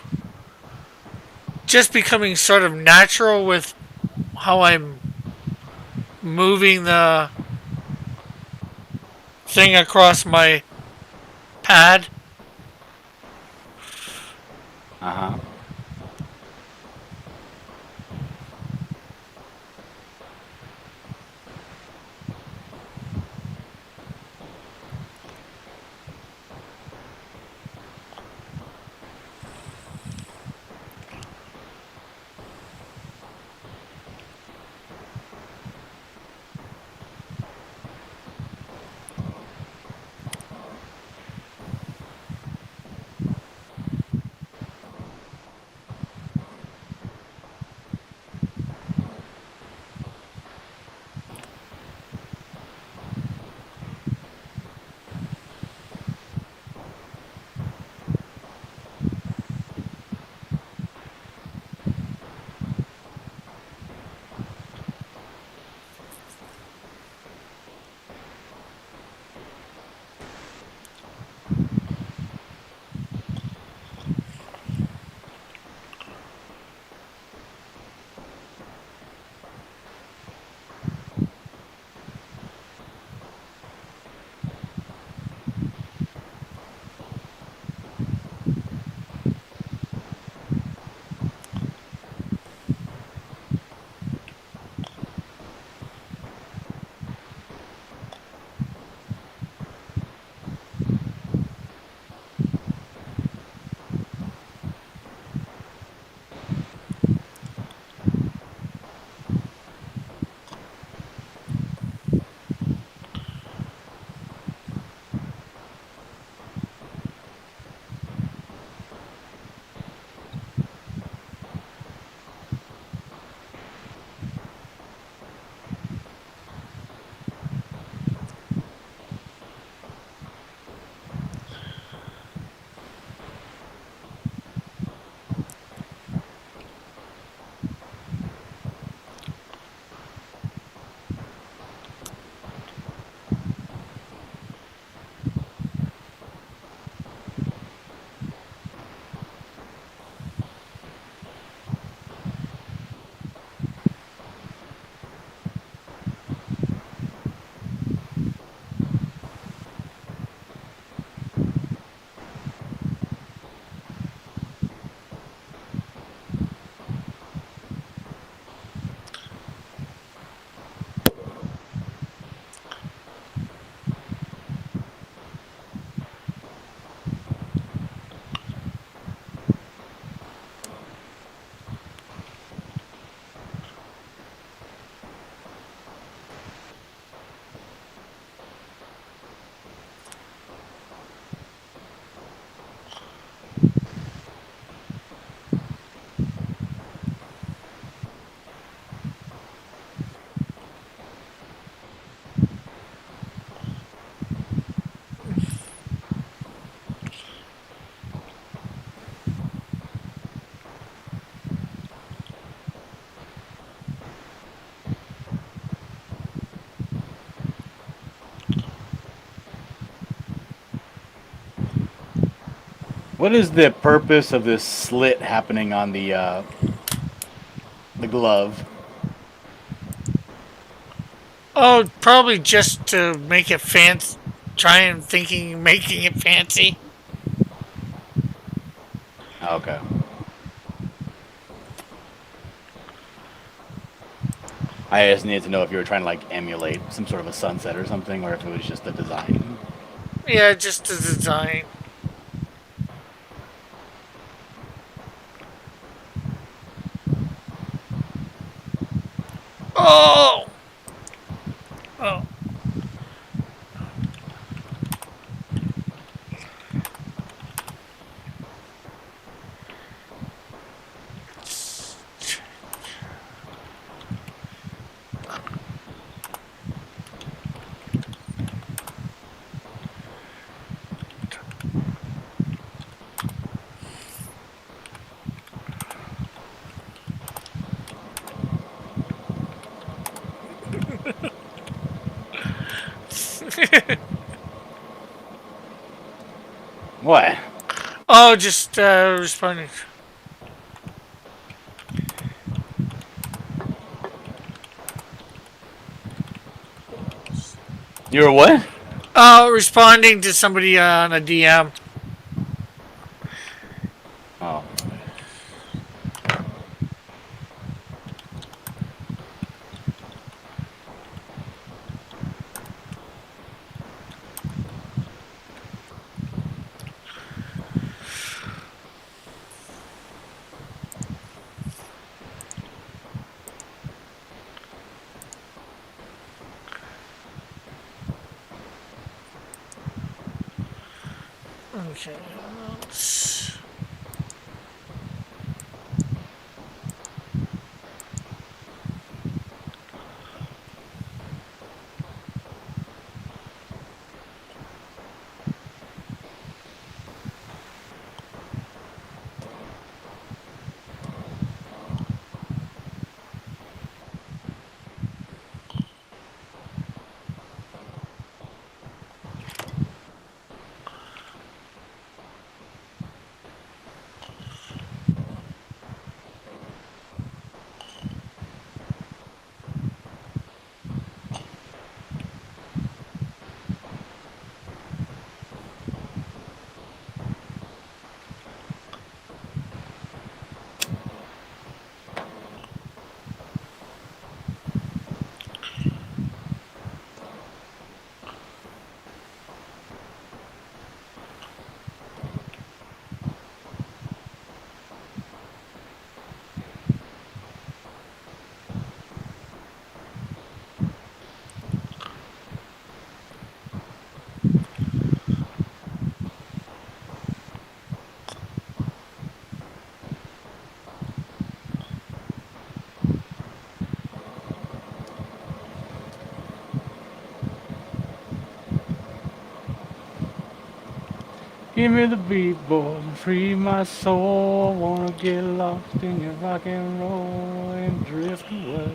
just becoming sort of natural with how I'm moving the thing across my pad. Uh huh. What is the purpose of this slit happening on the glove? Oh, probably just to make it fancy. Making it fancy. Okay. I just needed to know if you were trying to like emulate some sort of a sunset or something, or if it was just the design. Yeah, just the design. Oh! Oh. What? Oh, just responding. You were what? Responding to somebody on a DM. Oh. Okay. Give me the beat, boy, and free my soul. Wanna get lost in your rock and roll and drift away.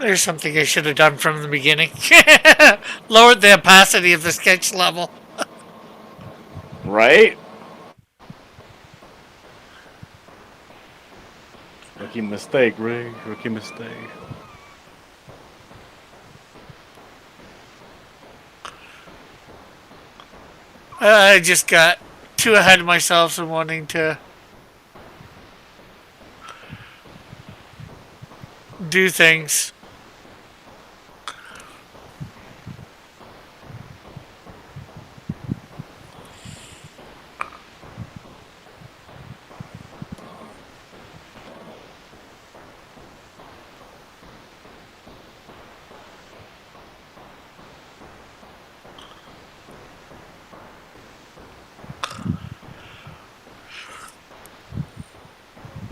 There's something I should have done from the beginning. Lowered the opacity of the sketch level. Right? Rookie mistake, Ray. Rookie mistake. I just got too ahead of myself and wanting to do things.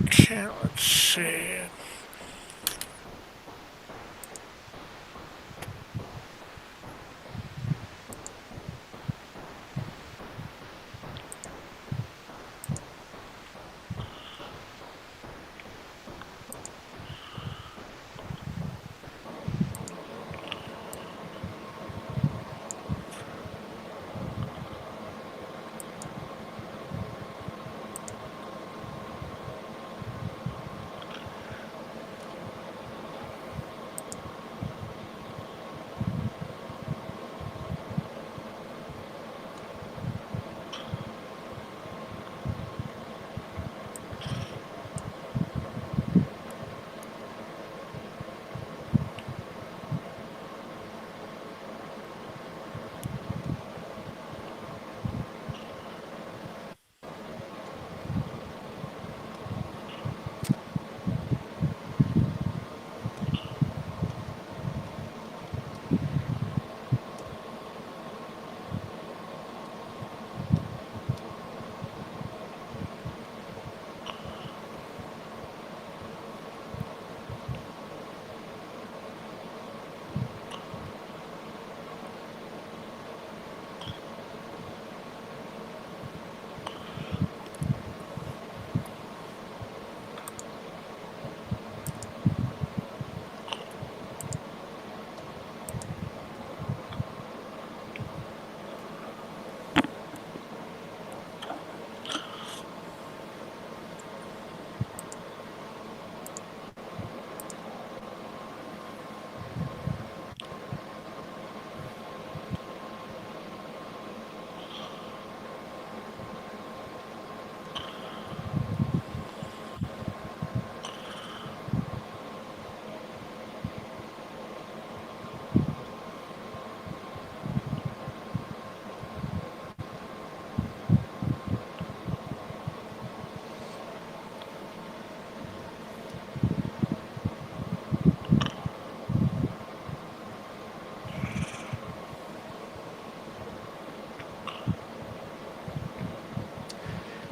Okay, let's see.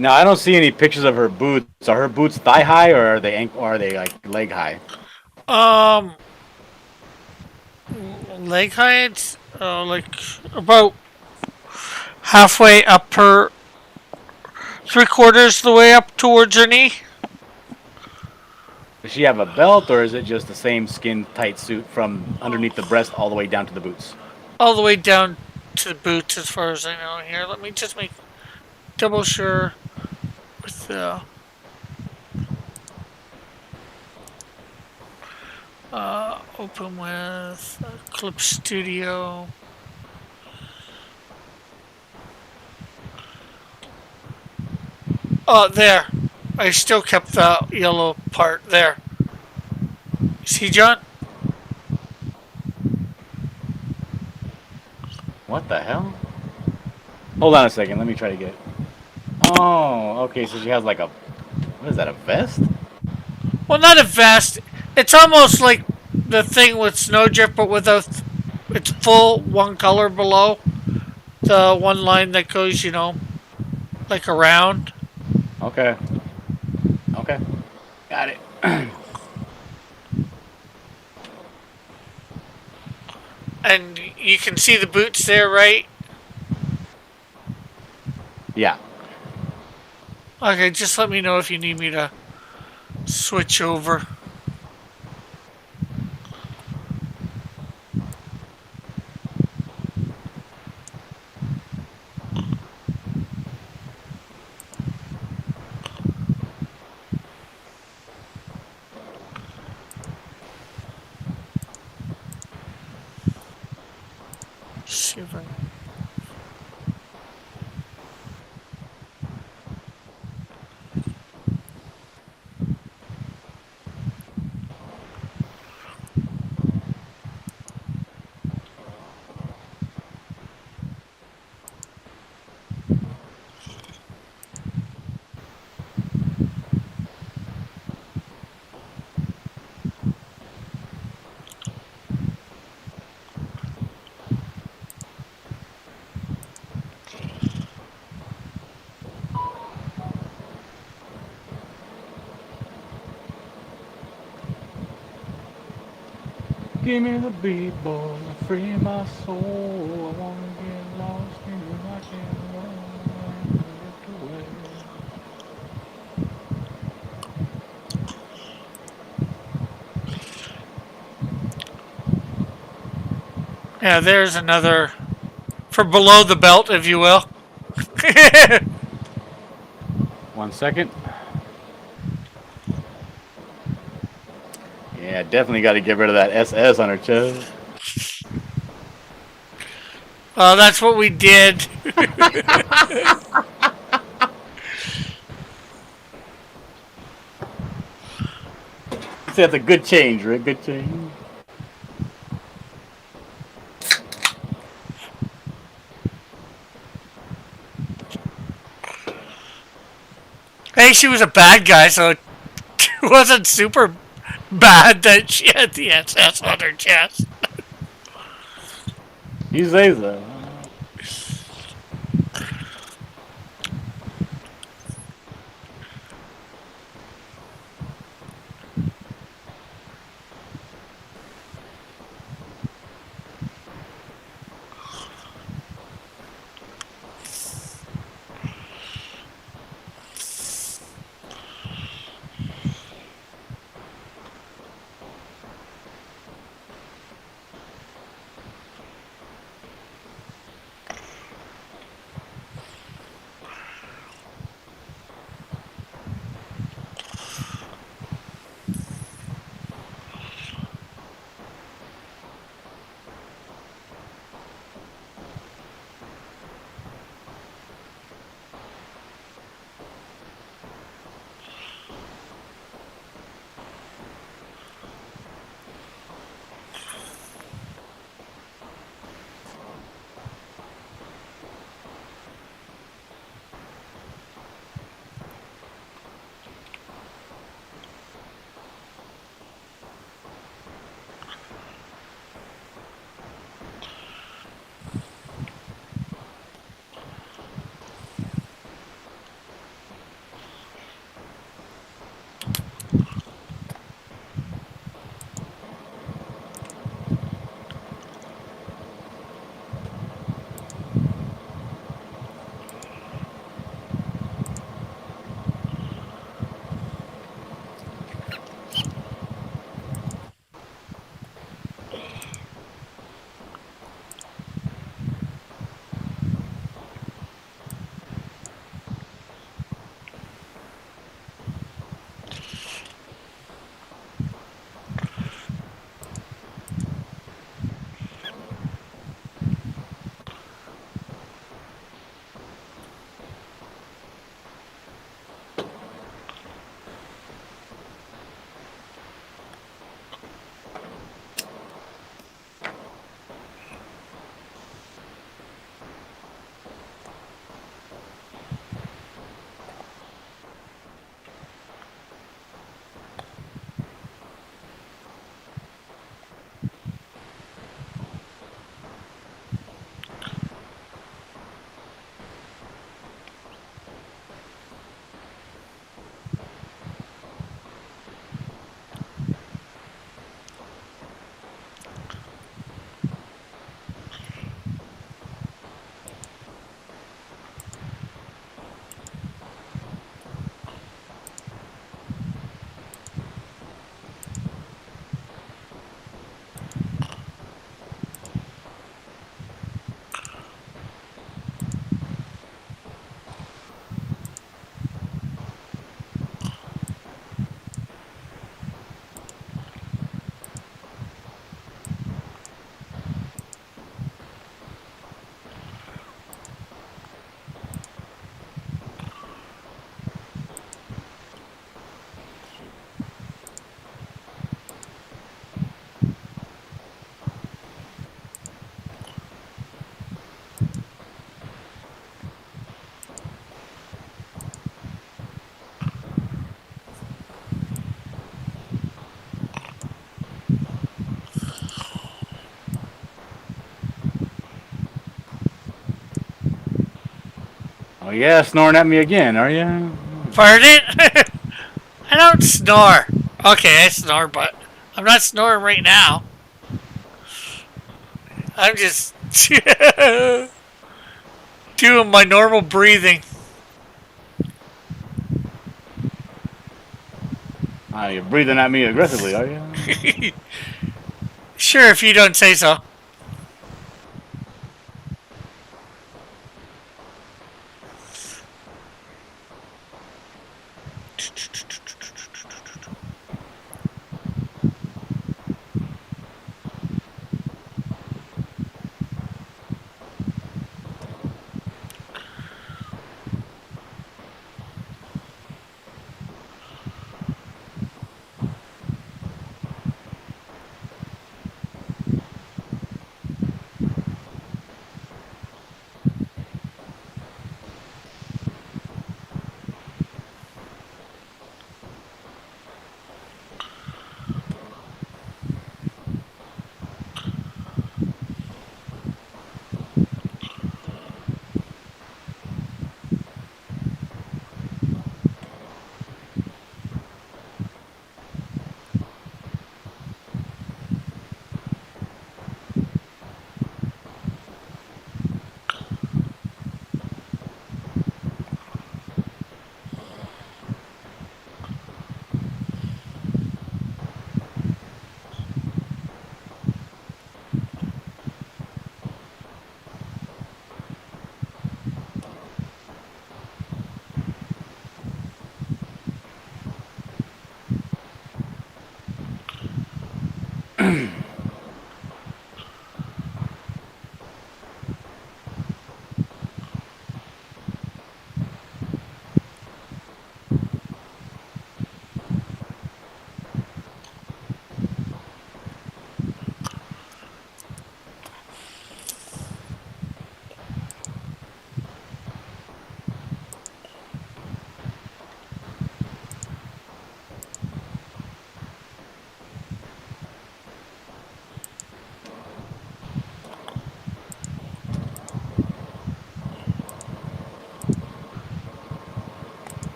Now I don't see any pictures of her boots. Are her boots thigh high or are they or are they like leg high? Um, leg height, like about halfway up her, 3/4 the way up towards her knee. Does she have a belt or is it just the same skin tight suit from underneath the breast all the way down to the boots? All the way down to the boots, as far as I know. Here, let me just make double sure with the open with Clip Studio. Oh, there. I still kept the yellow part there. See, John? What the hell? Hold on a second. Let me try to get. Oh, okay. So she has like a. What is that? A vest? Well, not a vest. It's almost like the thing with Snowdrift, but without. It's full one color below. The one line that goes, like around. Okay. Okay. Got it. And you can see the boots there, right? Yeah. Okay, just let me know if you need me to switch over. Shiver. Give me the beat, boy, free my soul. I wanna get lost in your rock and roll and drift away. Yeah, there's another for below the belt, if you will. 1 second. Yeah, definitely got to get rid of that SS on her chest. That's what we did. That's a good change, Rick. Good change. Hey, she was a bad guy, so it wasn't super bad that she had the SS on her chest. You say so. Oh yeah, snoring at me again, are you? Pardon? I don't snore. Okay, I snore, but I'm not snoring right now. I'm just doing my normal breathing. You're breathing at me aggressively, are you? Sure, if you don't say so.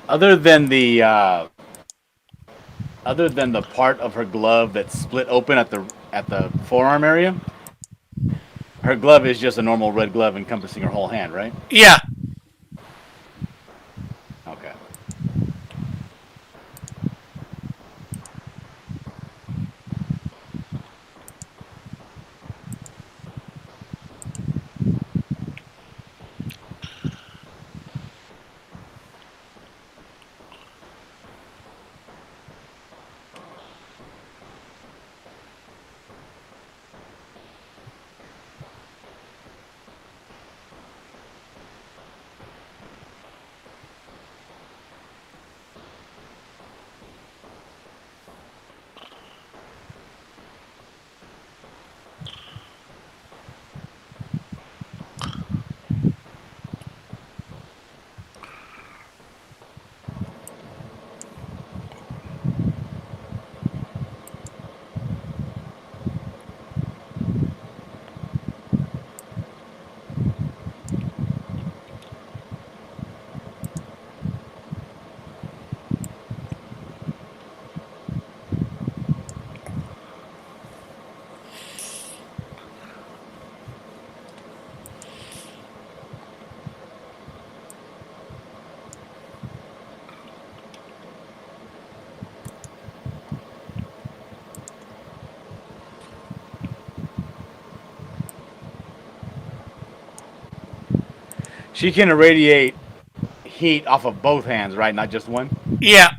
Other than the part of her glove that's split open at the forearm area, her glove is just a normal red glove encompassing her whole hand, right? Yeah. Okay. She can irradiate heat off of both hands, right? Not just one. Yeah.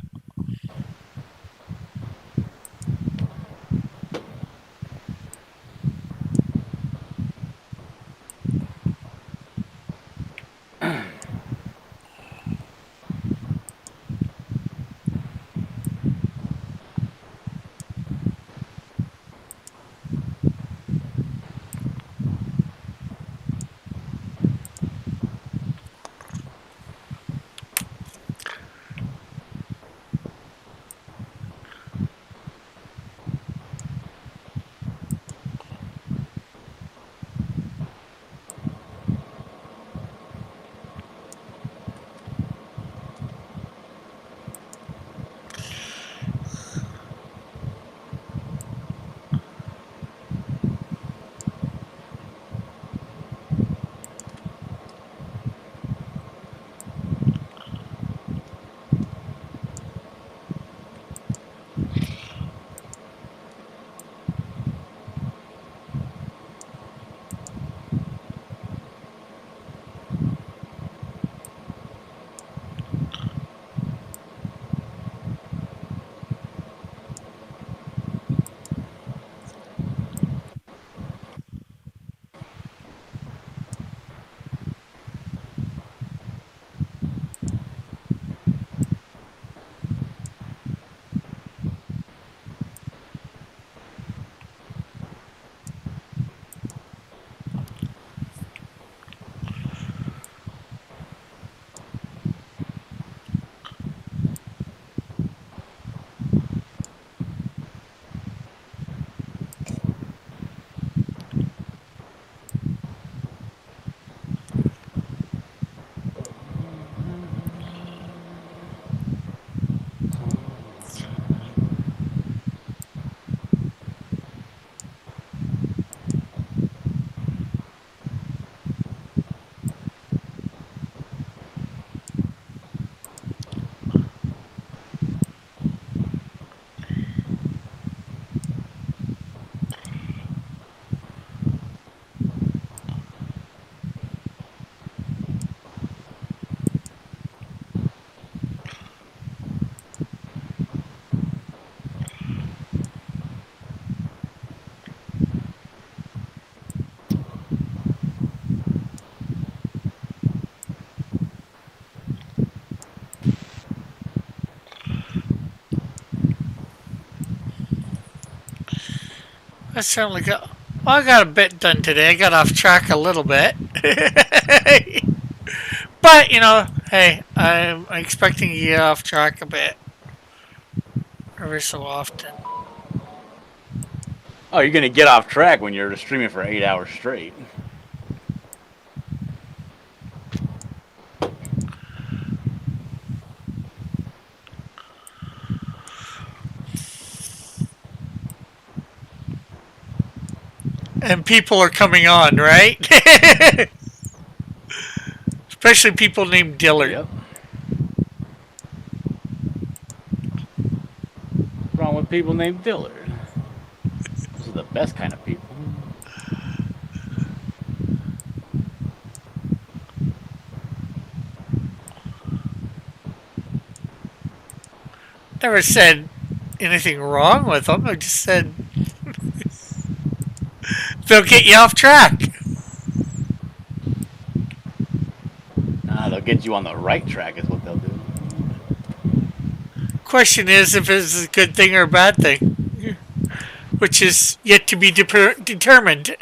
I certainly got. Well, I got a bit done today. I got off track a little bit. But, hey, I'm expecting to get off track a bit. Every so often. Oh, you're gonna get off track when you're streaming for 8 hours straight. And people are coming on, right? Especially people named Dillard. Yep. What's wrong with people named Dillard? Those are the best kind of people. Never said anything wrong with them. I just said they'll get you off track. Nah, they'll get you on the right track is what they'll do. Question is if it's a good thing or a bad thing, which is yet to be determined.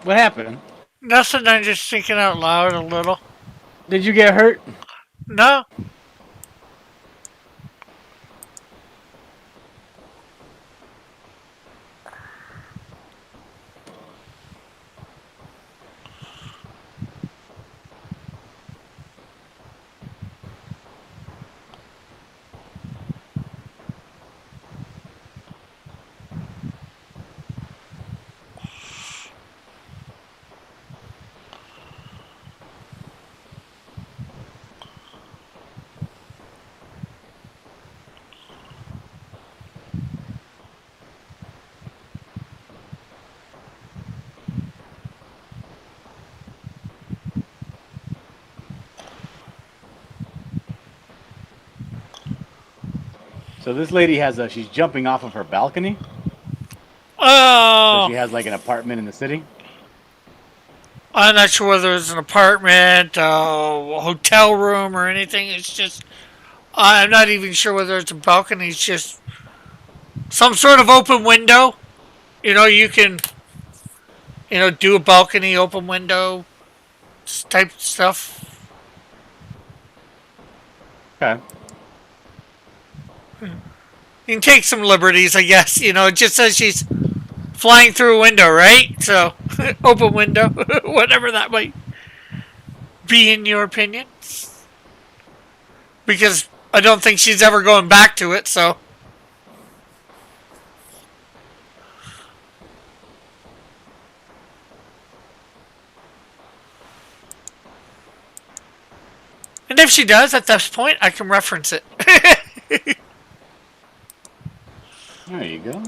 What happened? Nothing, I'm just thinking out loud a little. Did you get hurt? No. So this lady has a. She's jumping off of her balcony. So Oh, she has like an apartment in the city. I'm not sure whether it's an apartment, a hotel room, or anything. It's just, I'm not even sure whether it's a balcony. It's just some sort of open window. You know, you can, do a balcony, open window type stuff. Okay. You can take some liberties, I guess. It just says she's flying through a window, right? So, open window, whatever that might be in your opinion. Because I don't think she's ever going back to it, so. And if she does, at this point, I can reference it. There you go.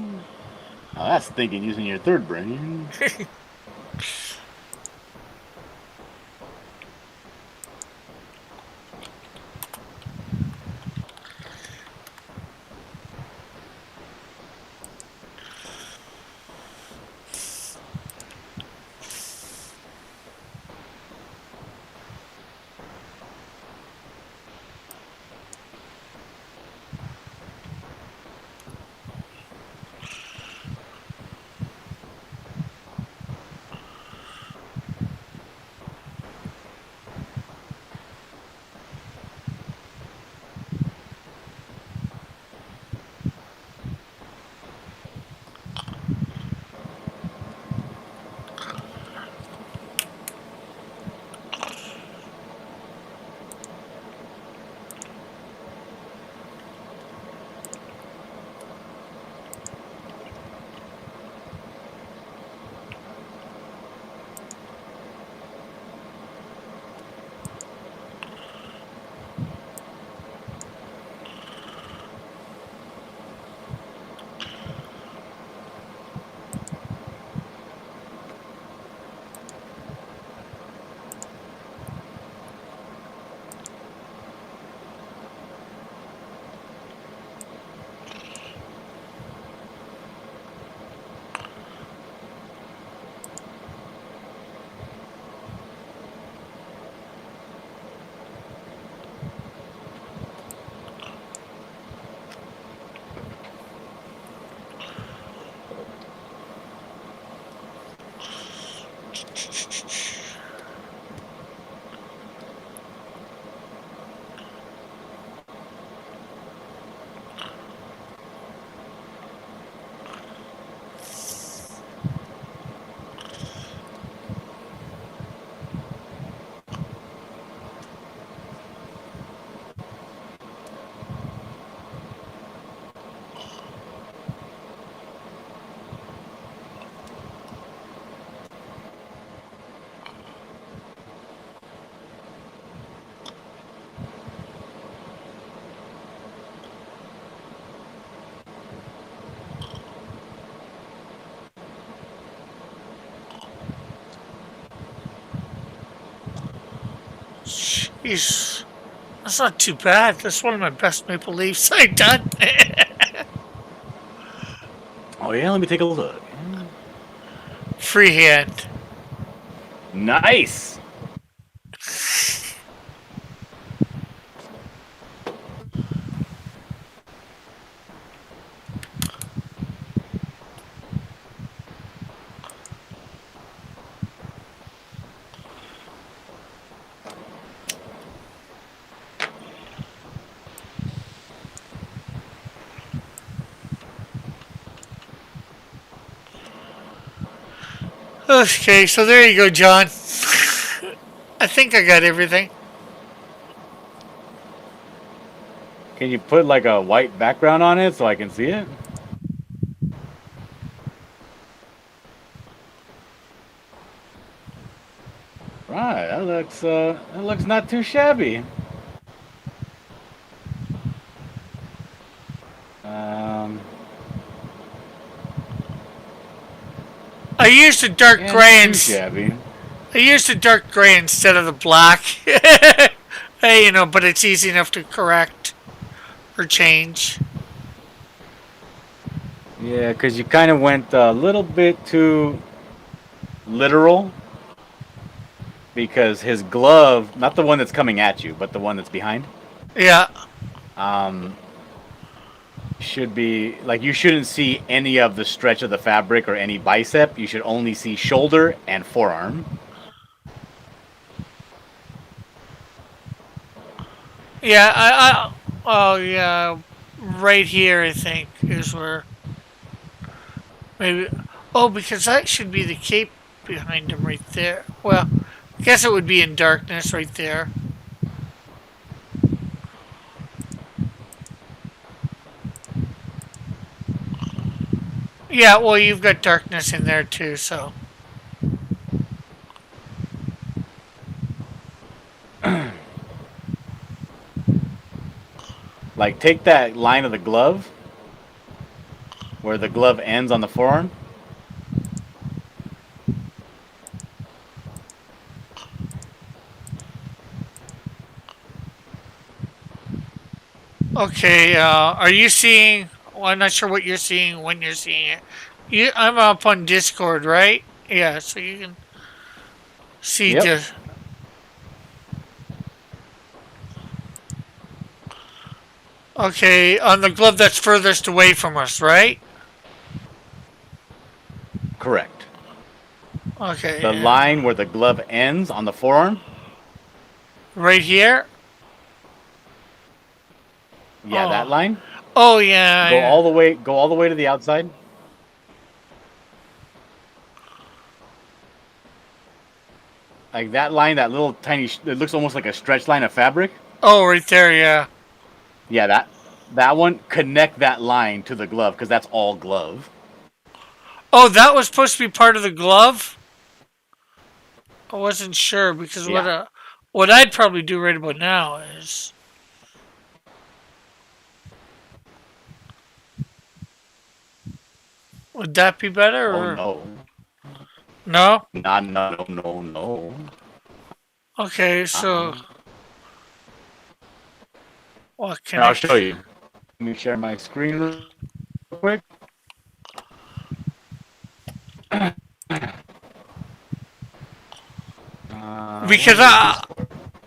Oh, that's thinking using your third brain. Jeez. That's not too bad. That's one of my best maple leaves I've done. Oh yeah, let me take a look. Freehand. Nice. Okay, so there you go, John. I think I got everything. Can you put like a white background on it so I can see it? Right, that looks not too shabby. Um, I used a dark yeah, gray not too shabby. I used a dark gray instead of the black. Hey, but it's easy enough to correct or change. Yeah, because you kind of went a little bit too literal. Because his glove, not the one that's coming at you, but the one that's behind, Yeah. um, should be like you shouldn't see any of the stretch of the fabric or any bicep. You should only see shoulder and forearm. Yeah, oh yeah, right here I think is where maybe. Oh, because that should be the cape behind him right there. Well, I guess it would be in darkness right there. Yeah, well, you've got darkness in there too, so. Like take that line of the glove, where the glove ends on the forearm. Okay, are you seeing? Well, I'm not sure what you're seeing when you're seeing it. I'm up on Discord, right? Yeah, so you can see Yep. just. Okay, on the glove that's furthest away from us, right? Correct. Okay. The line where the glove ends on the forearm. Right here? Yeah, that line. Oh, yeah. Go all the way. Go all the way to the outside. Like that line, that little tiny. It looks almost like a stretch line of fabric. Oh, right there, yeah. Yeah, that one. Connect that line to the glove because that's all glove. Oh, that was supposed to be part of the glove? I wasn't sure because Yeah. what I'd probably do right about now is. Would that be better Oh or no. no? No. Okay, so what can Here, I'll show you. Let me share my screen real quick. Because where is this?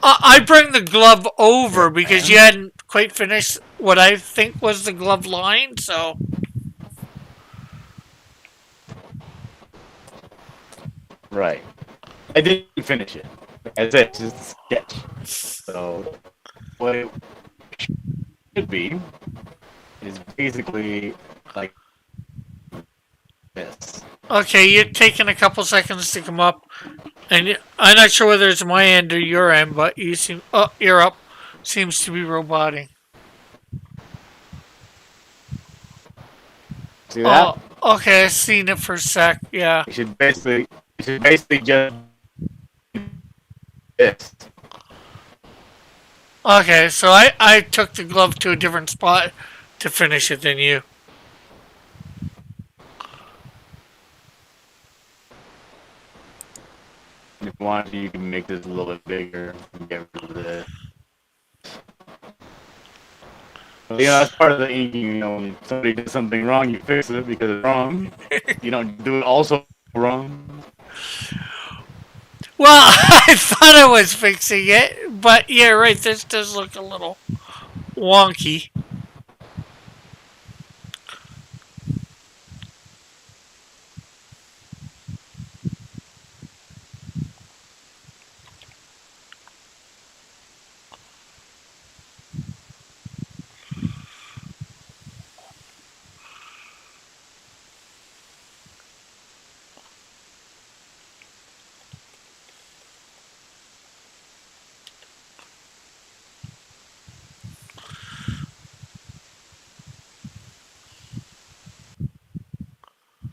I bring the glove over because you hadn't quite finished what I think was the glove line, so Right. I didn't finish it. As it's just a sketch. So what it should be is basically like this. okay, you're taking a couple seconds to come up, and I'm not sure whether it's my end or your end, but you seem you're up. Seems to be roboting. See that? Oh, okay, I've seen it for a sec. Yeah. You should basically just this. Okay, so I took the glove to a different spot to finish it than you. If you want, you can make this a little bit bigger and get rid of this. But, that's part of the inking. When somebody does something wrong, you fix it because it's wrong. You don't do it also wrong. Well, I thought I was fixing it, but yeah, right, this does look a little wonky.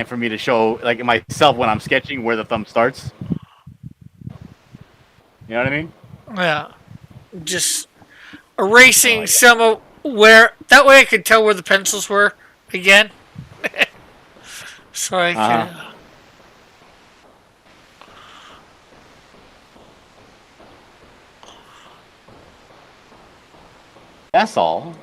for me to show like myself when I'm sketching where the thumb starts. You know what I mean? Yeah. Just erasing like some of where. That way I could tell where the pencils were again. So I Uh-huh. can. That's all.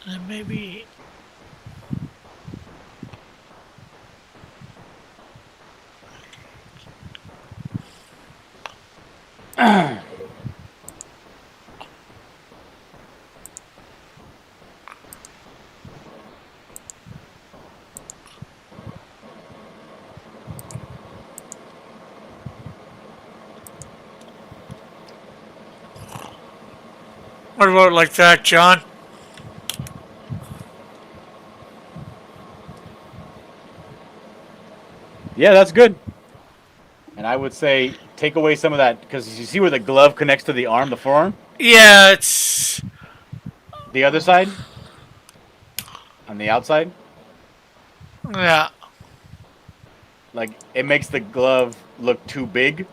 And maybe. What about like that, John? Yeah, that's good. And I would say take away some of that because you see where the glove connects to the arm, the forearm, Yeah, it's. the other side, on the outside. Yeah. Like it makes the glove look too big.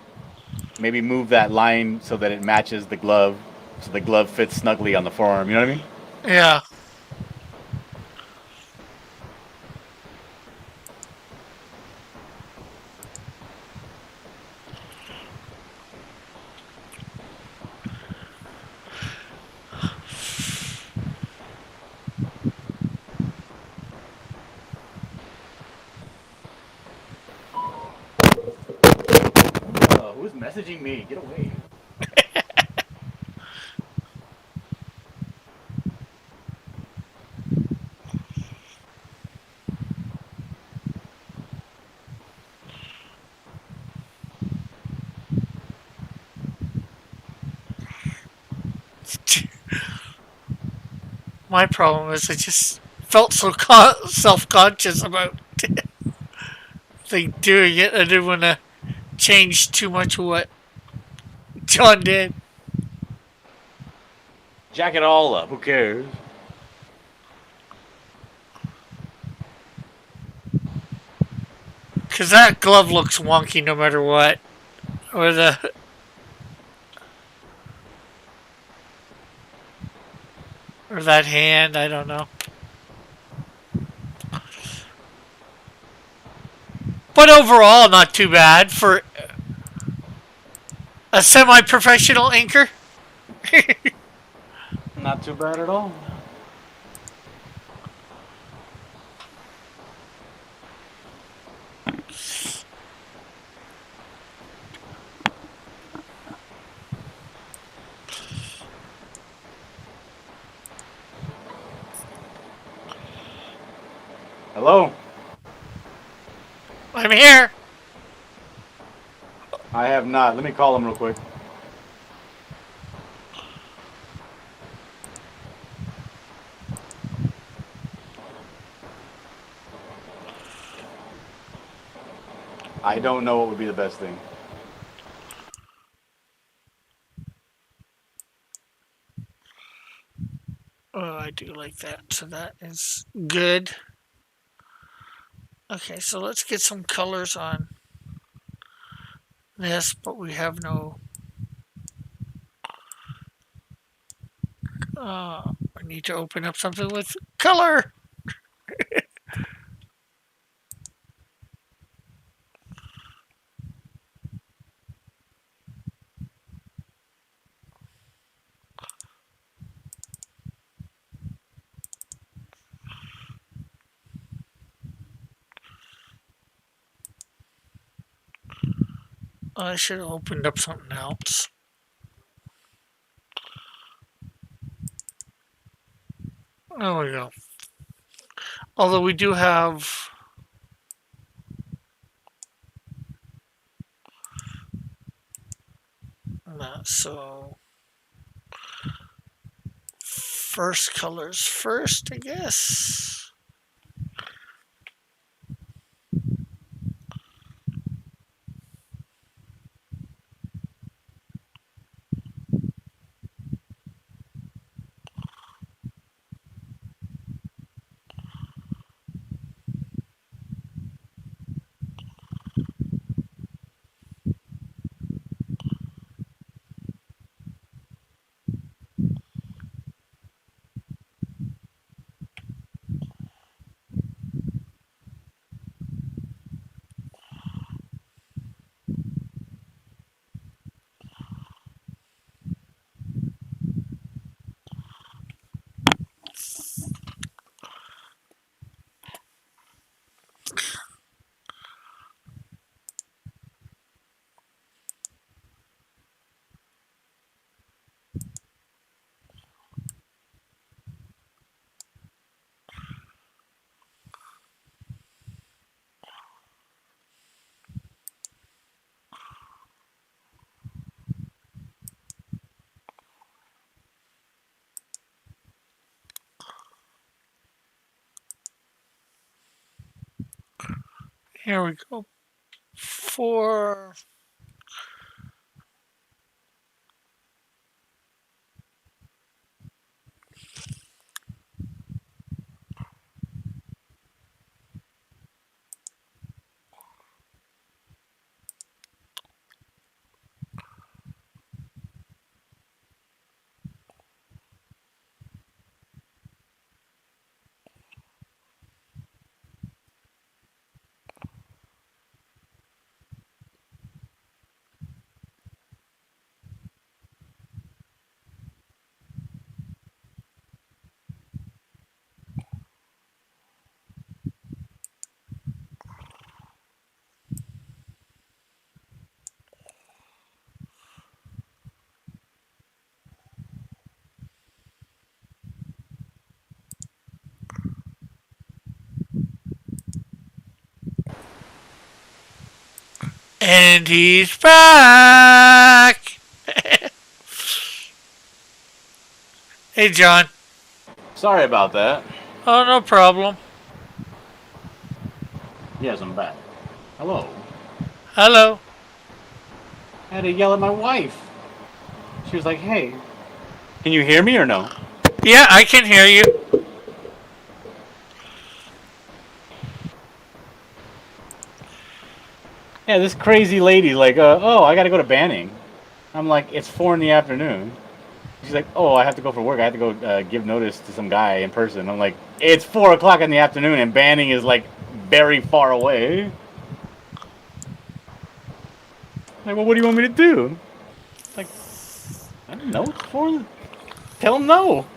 Maybe move that line so that it matches the glove, so the glove fits snugly on the forearm. You know what I mean? Yeah. Who's messaging me? Get away. My problem is I just felt so self-conscious about like doing it. I didn't want to change too much of what John did. Jack it all up. Who cares? Because that glove looks wonky no matter what. Or the. Or that hand, I don't know. But overall, not too bad for a semi-professional inker. Not too bad at all. Hello. I'm here. I have not. Let me call him real quick. I don't know what would be the best thing. Oh, I do like that. So that is good. Okay, so let's get some colors on this, but we have no. I need to open up something with color. I should have opened up something else. There we go. Although we do have that. So first colors first, I guess. Here we go. For and he's back. Hey, John. Sorry about that. Oh, no problem. Yes, I'm back. Hello. Hello. I had to yell at my wife. She was like, hey, can you hear me or no? Yeah, I can hear you. Yeah, this crazy lady's like, oh, I gotta go to Banning. I'm like, it's 4 in the afternoon. She's like, oh, I have to go for work. I have to go give notice to some guy in person. I'm like, it's 4 o'clock in the afternoon and Banning is like very far away. Like, well, what do you want me to do? Like, I don't know. It's 4. Tell him no.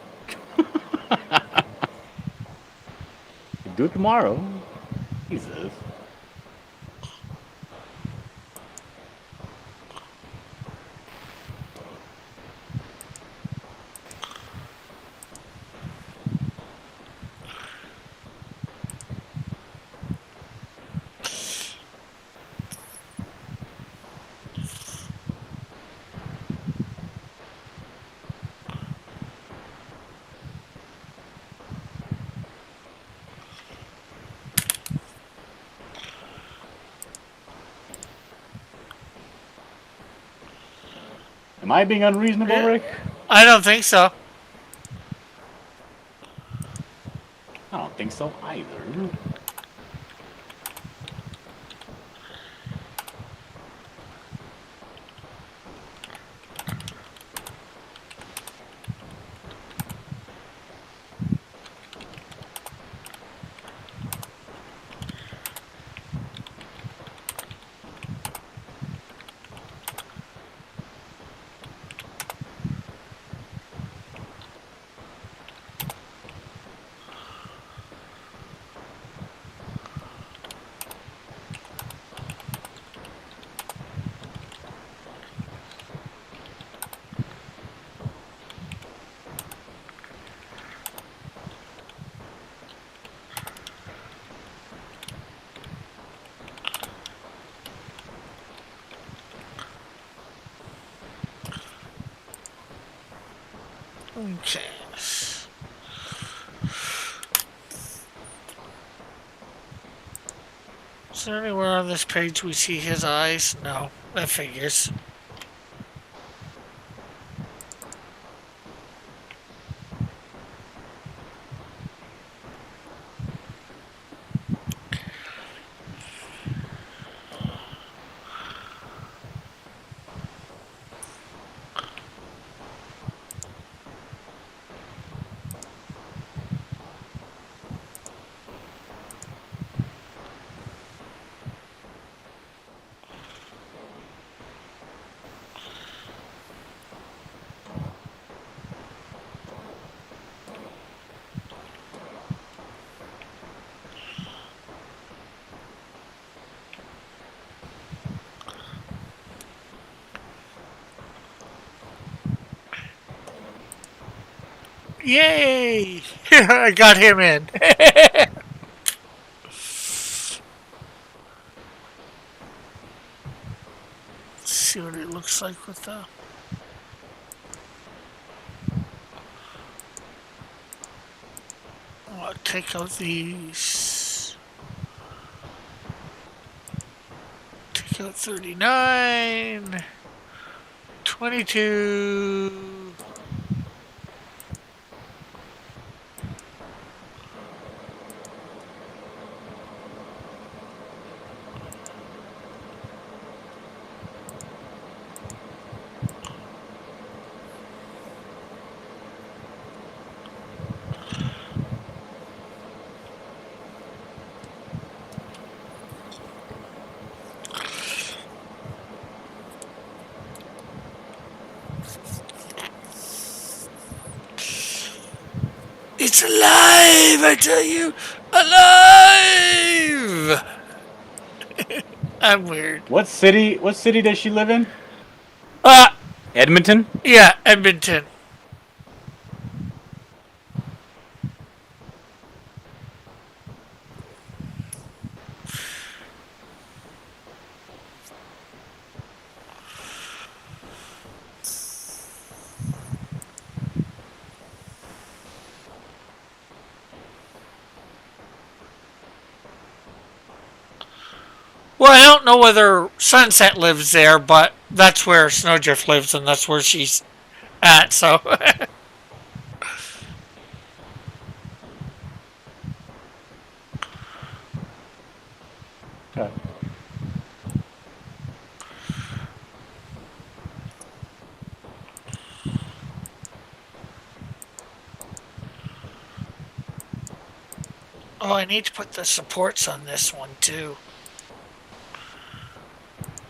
Do it tomorrow. Jesus. Am I being unreasonable, Yeah. Rick? I don't think so. I don't think so either. Okay. Is there anywhere on this page we see his eyes? No, that figures. Yay! I got him in. Let's see what it looks like with the... I'll take out these. Take out 39. 22. It's alive, I tell you! Alive! I'm weird. What city? What city does she live in? Edmonton? Yeah, Edmonton. Well, I don't know whether Sunset lives there, but that's where Snowdrift lives, and that's where she's at, so... Okay. Oh, I need to put the supports on this one, too.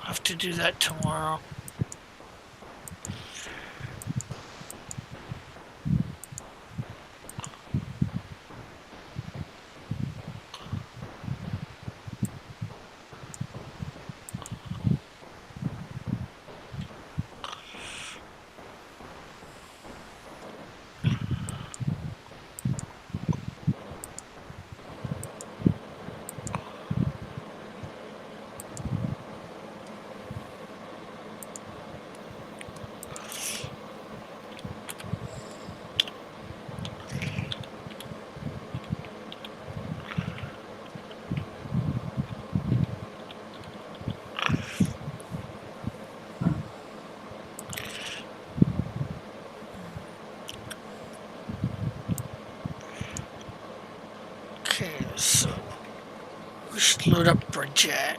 I'll have to do that tomorrow. Okay, so we should load up Bridget.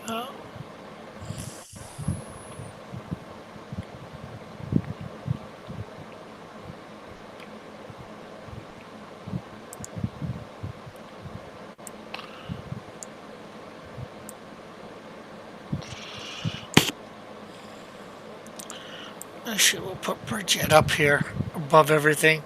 Oh. Actually, we'll put Bridget up here above everything.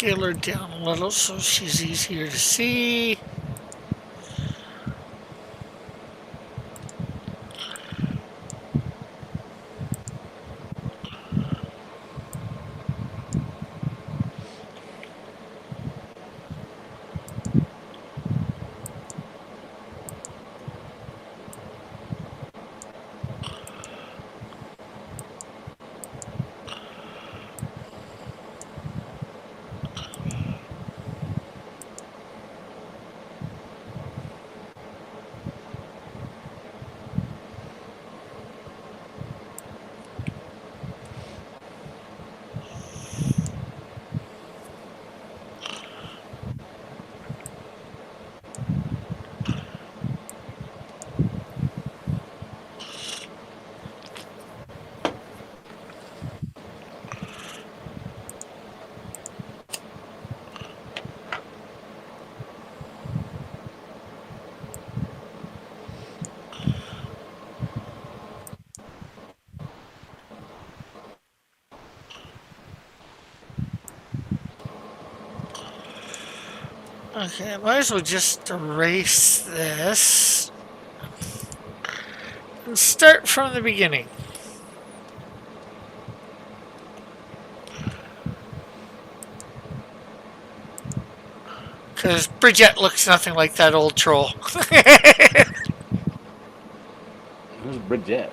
scale her down a little so she's easier to see. Okay, I might as well just erase this and start from the beginning. Because Bridget looks nothing like that old troll. Who's Bridget?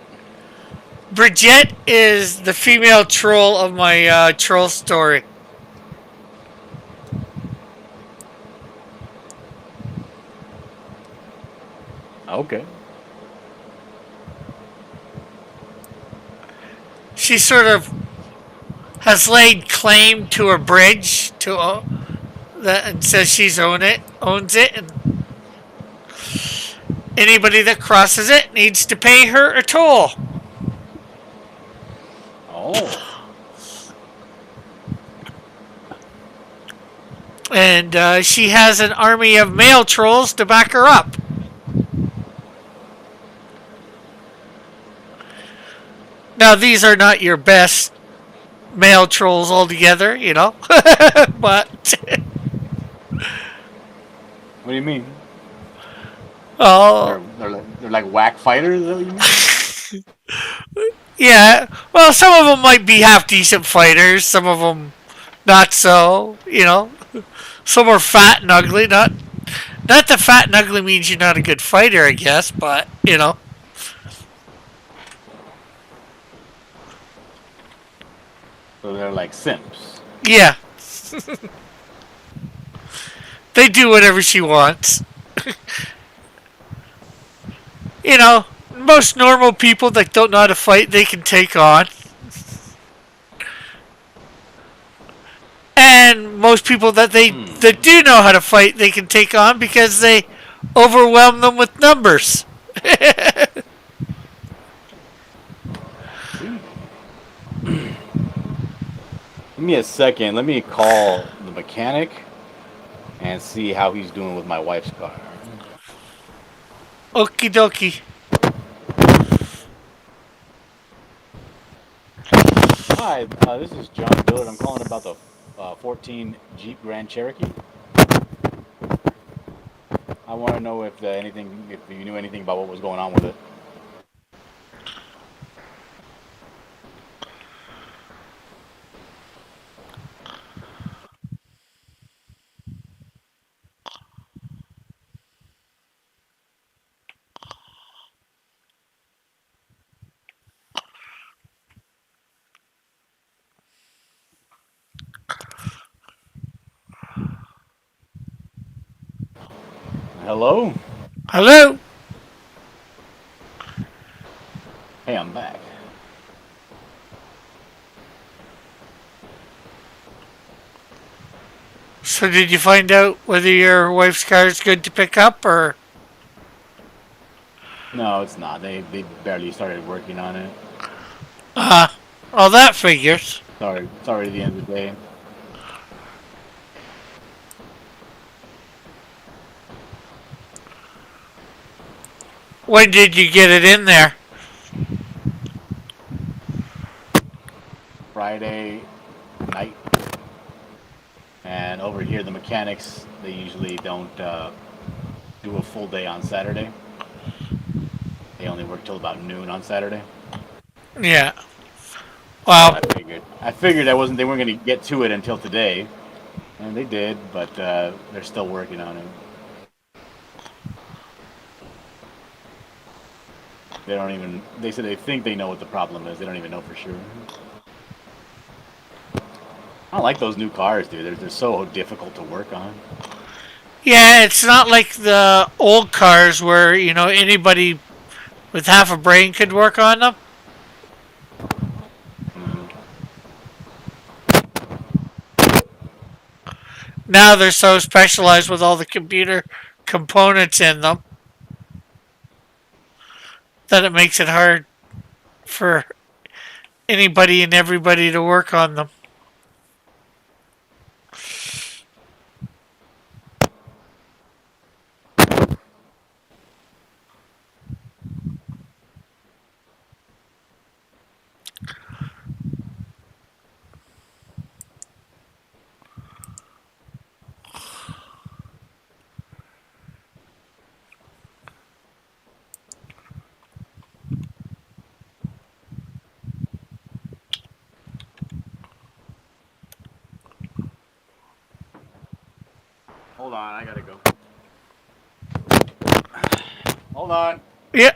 Bridget is the female troll of my troll story. Okay. She sort of has laid claim to a bridge to that and says owns it, and anybody that crosses it needs to pay her a toll. Oh. And she has an army of male trolls to back her up. Now, these are not your best male trolls altogether, you know, but What do you mean? oh, They're like whack fighters. Is that what you mean? yeah. Well, some of them might be half decent fighters. Some of them not so. You know, some are fat and ugly. Not that fat and ugly means you're not a good fighter, I guess. But you know, So they're like simps. yeah. They do whatever she wants. You know, most normal people that don't know how to fight, they can take on. And most people that that do know how to fight, they can take on because they overwhelm them with numbers. Give me a second. Let me call the mechanic and see how he's doing with my wife's car. Okie dokie. Hi, this is John Billard. I'm calling about the 14 Jeep Grand Cherokee. I want to know if if you knew anything about what was going on with it. Hello? Hello? Hey, I'm back. So did you find out whether your wife's car is good to pick up or... No, it's not. They barely started working on it. Oh, that figures. Sorry, it's already the end of the day. When did you get it in there? Friday night. And over here, the mechanics, they usually don't do a full day on Saturday. They only work till about noon on Saturday. Yeah. So Well, I figured they weren't going to get to it until today, and they did, but they're still working on it. They don't even. They said they think they know what the problem is. They don't even know for sure. I don't like those new cars, dude. They're so difficult to work on. yeah, it's not like the old cars where, you know, anybody with half a brain could work on them. Now they're so specialized with all the computer components in them that it makes it hard for anybody and everybody to work on them. Hold on, I gotta go. Hold on. Yeah.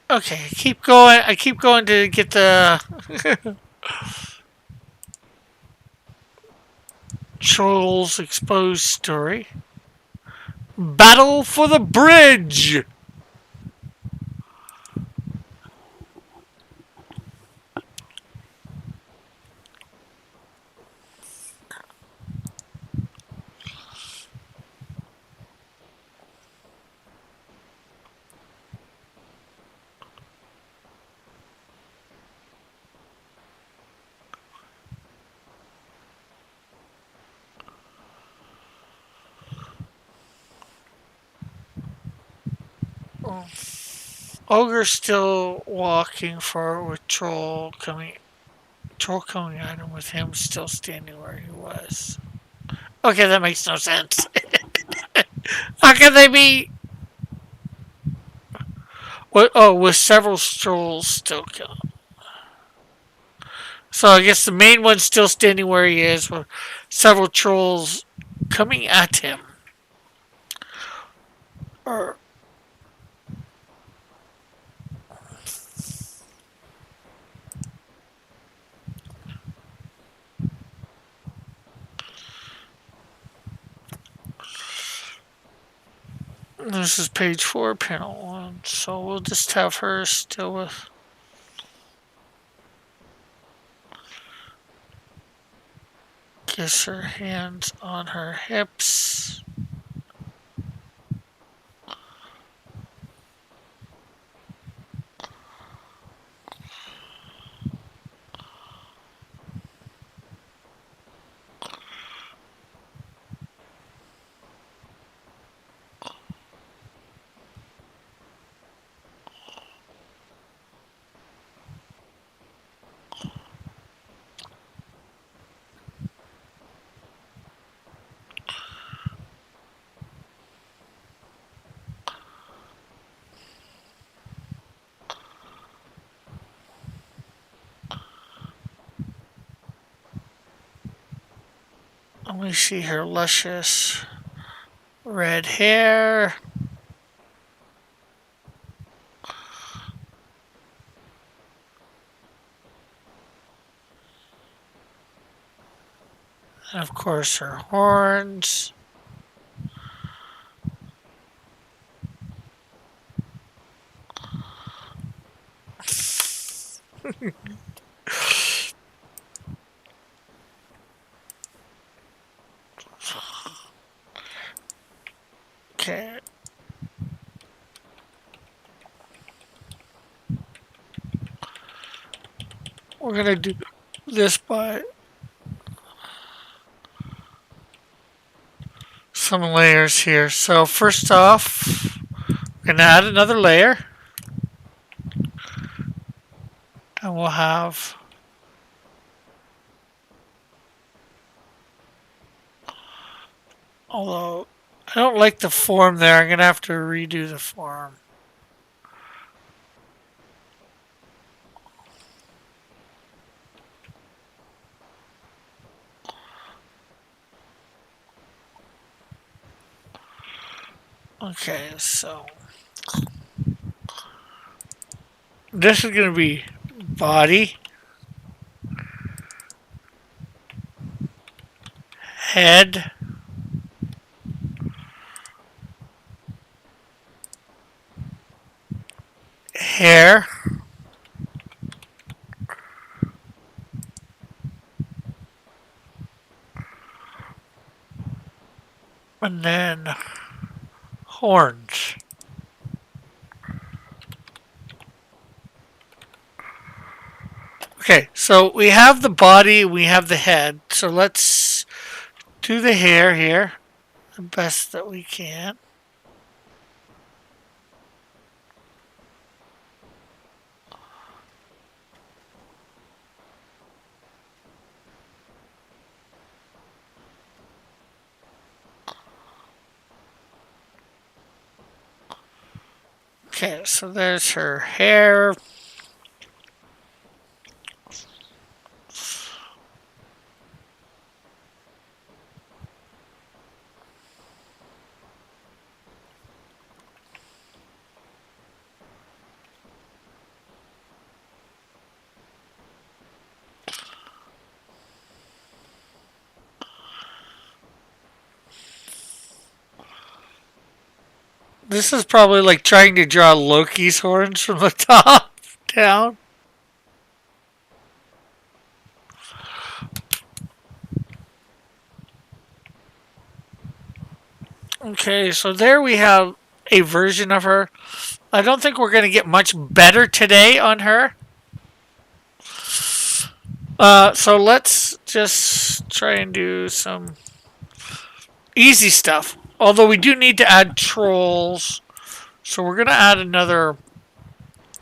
Okay, I keep going. I keep going to get the Trolls Exposed story. Battle for the bridge! Ogre's still walking forward with Troll coming at him with him still standing where he was. Okay, that makes no sense. How can they be? What? Oh, with several trolls still killing. So I guess the main one's still standing where he is, with several trolls coming at him. Or this is page 4, panel 1. So we'll just have her still with. Kiss her hands on her hips. Let me see her luscious red hair. And of course her horns. Okay. We're gonna do this by some layers here. So first off, we're gonna add another layer. And we'll have although I don't like the form there, I'm gonna have to redo the form. Okay, so this is gonna be body, head, hair, and then horns. Okay, so we have the body, we have the head. So let's do the hair here the best that we can. Okay, so there's her hair. This is probably like trying to draw Loki's horns from the top down. Okay, so there we have a version of her. I don't think we're going to get much better today on her. So let's just try and do some easy stuff. Although we do need to add trolls So we're going to add another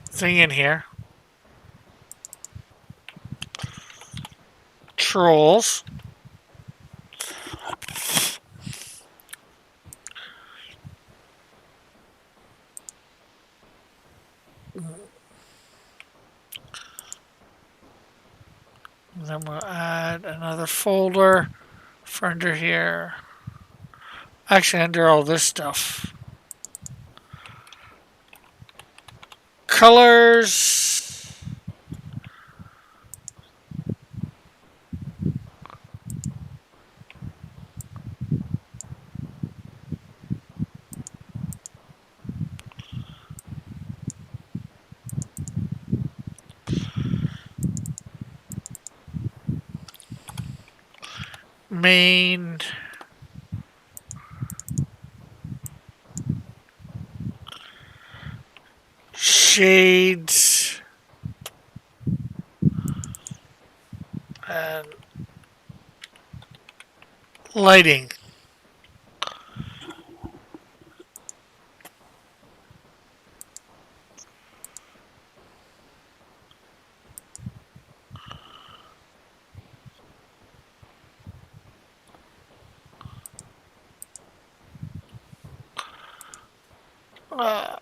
thing in here. Trolls. And then we'll add another folder for under here. Actually, under all this stuff. Colors. Main. Shades. And lighting. Uh,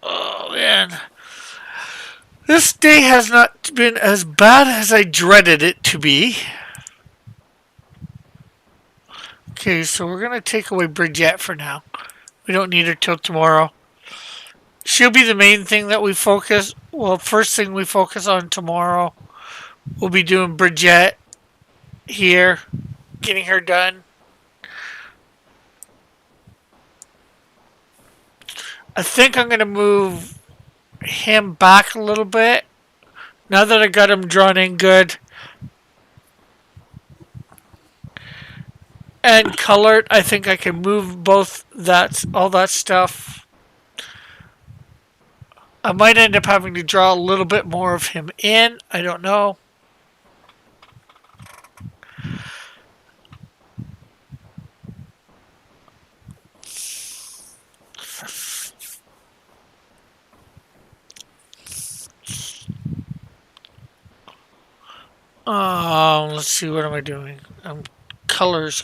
oh man. This day has not been as bad as I dreaded it to be. Okay, so we're going to take away Bridget for now. We don't need her till tomorrow. She'll be the main thing that we focus. Well, first thing we focus on tomorrow. We'll be doing Bridget here. Getting her done. I think I'm going to move him back a little bit. Now that I got him drawn in good. And colored, I think I can move both all that stuff. I might end up having to draw a little bit more of him in. I don't know. Let's see, what am I doing? Colors.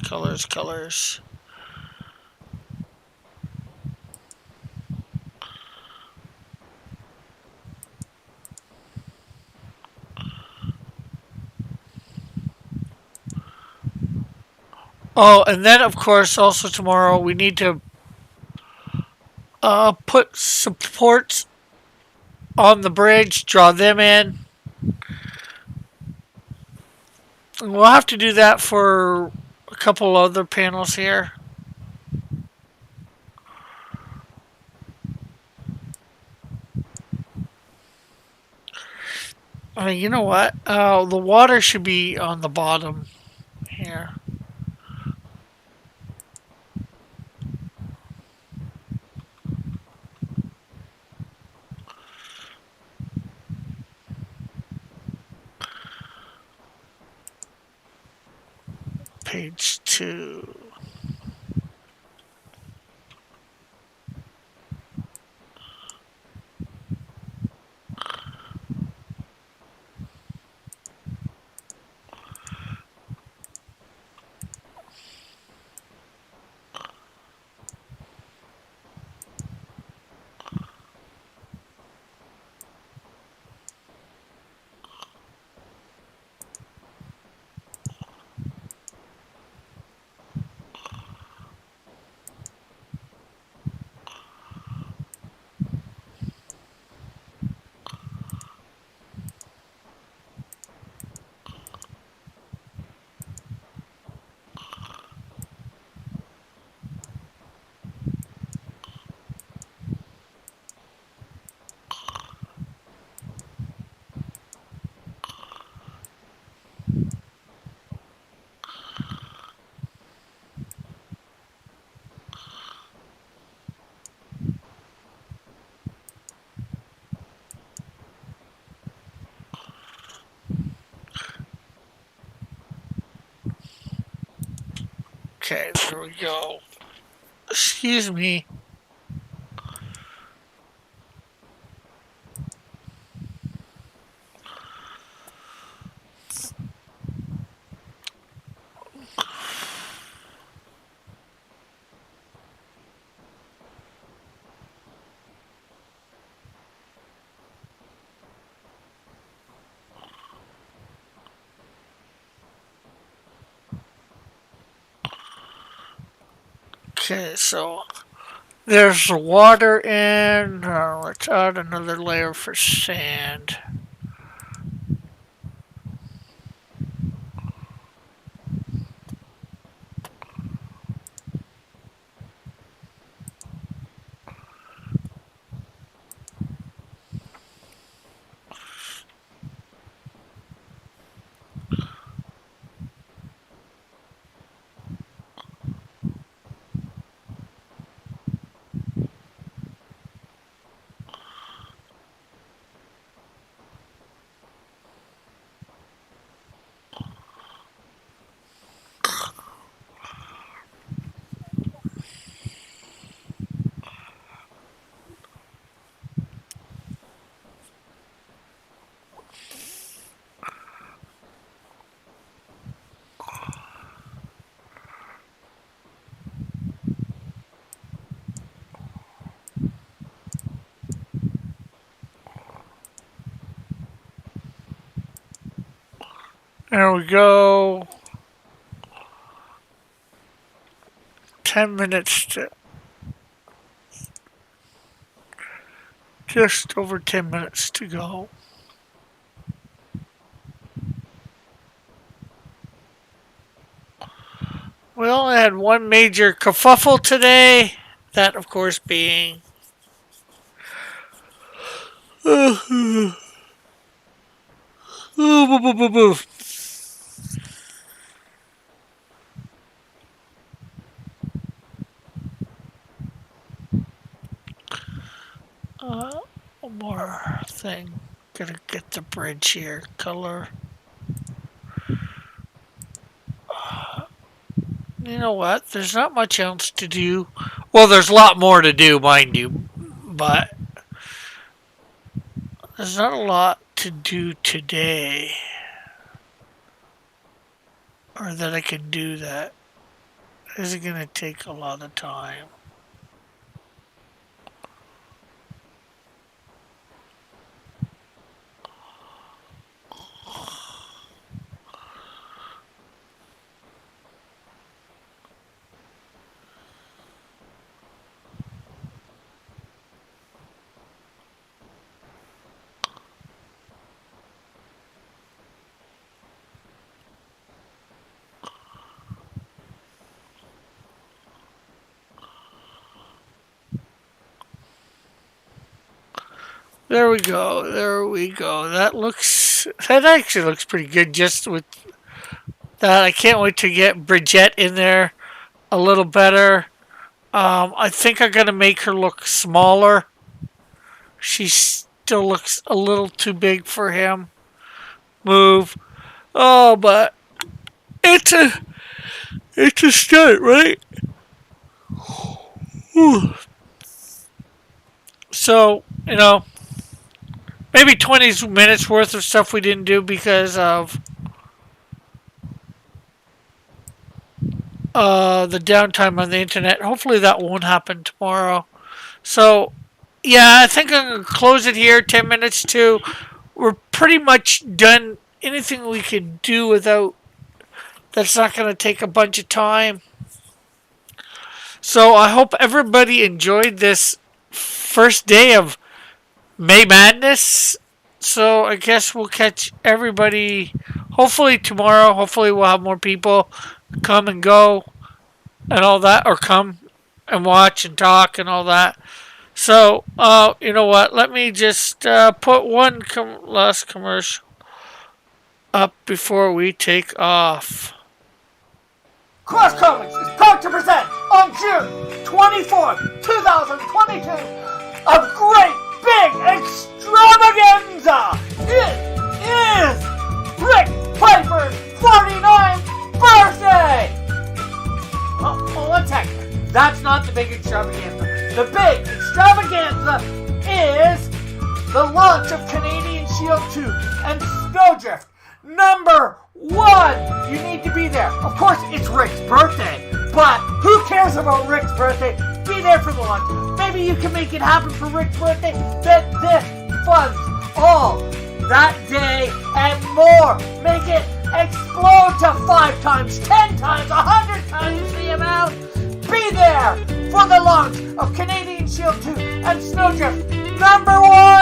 Oh, and then of course also tomorrow we need to put supports on the bridge, draw them in. And we'll have to do that for a couple other panels here. You know what? The water should be on the bottom here. Page 2. Okay, there we go. Excuse me. Okay, so there's the water in. Let's add another layer for sand. There we go. 10 minutes to... Just over 10 minutes to go. We only had one major kerfuffle today. That, of course, being... One more thing. Gotta get the bridge here. Color. You know what? There's not much else to do. Well, there's a lot more to do, mind you. But there's not a lot to do today. Or that I can do that. This is gonna take a lot of time. There we go. There we go. That actually looks pretty good just with that. I can't wait to get Bridget in there a little better. I think I'm going to make her look smaller. She still looks a little too big for him. Move. Oh, but it's a start, right? Whew. So, you know, maybe 20 minutes worth of stuff we didn't do because of the downtime on the internet. Hopefully that won't happen tomorrow. So, yeah, I think I'm going to close it here. 10 minutes to. We're pretty much done. Anything we can do without... That's not going to take a bunch of time. So I hope everybody enjoyed this first day of May Madness. So I guess we'll catch everybody hopefully tomorrow. Hopefully we'll have more people come and go and all that, or come and watch and talk and all that. So, you know what? Let me just put one last commercial up before we take off. Cross Comics is proud to present on June 24th, 2022, a great big extravaganza! It is Rick Piper's 49th birthday! That's not the big extravaganza. The big extravaganza is the launch of Canadian Shield 2 and Snowdrift. Number 1, you need to be there. Of course, it's Rick's birthday, but who cares about Rick's birthday? Be there for the launch. Maybe you can make it happen for Rick's birthday. That this funds all that day and more. Make it explode to 5 times, 10 times, 100 times the amount. Be there for the launch of Canadian Shield 2 and Snowdrift. Number 1.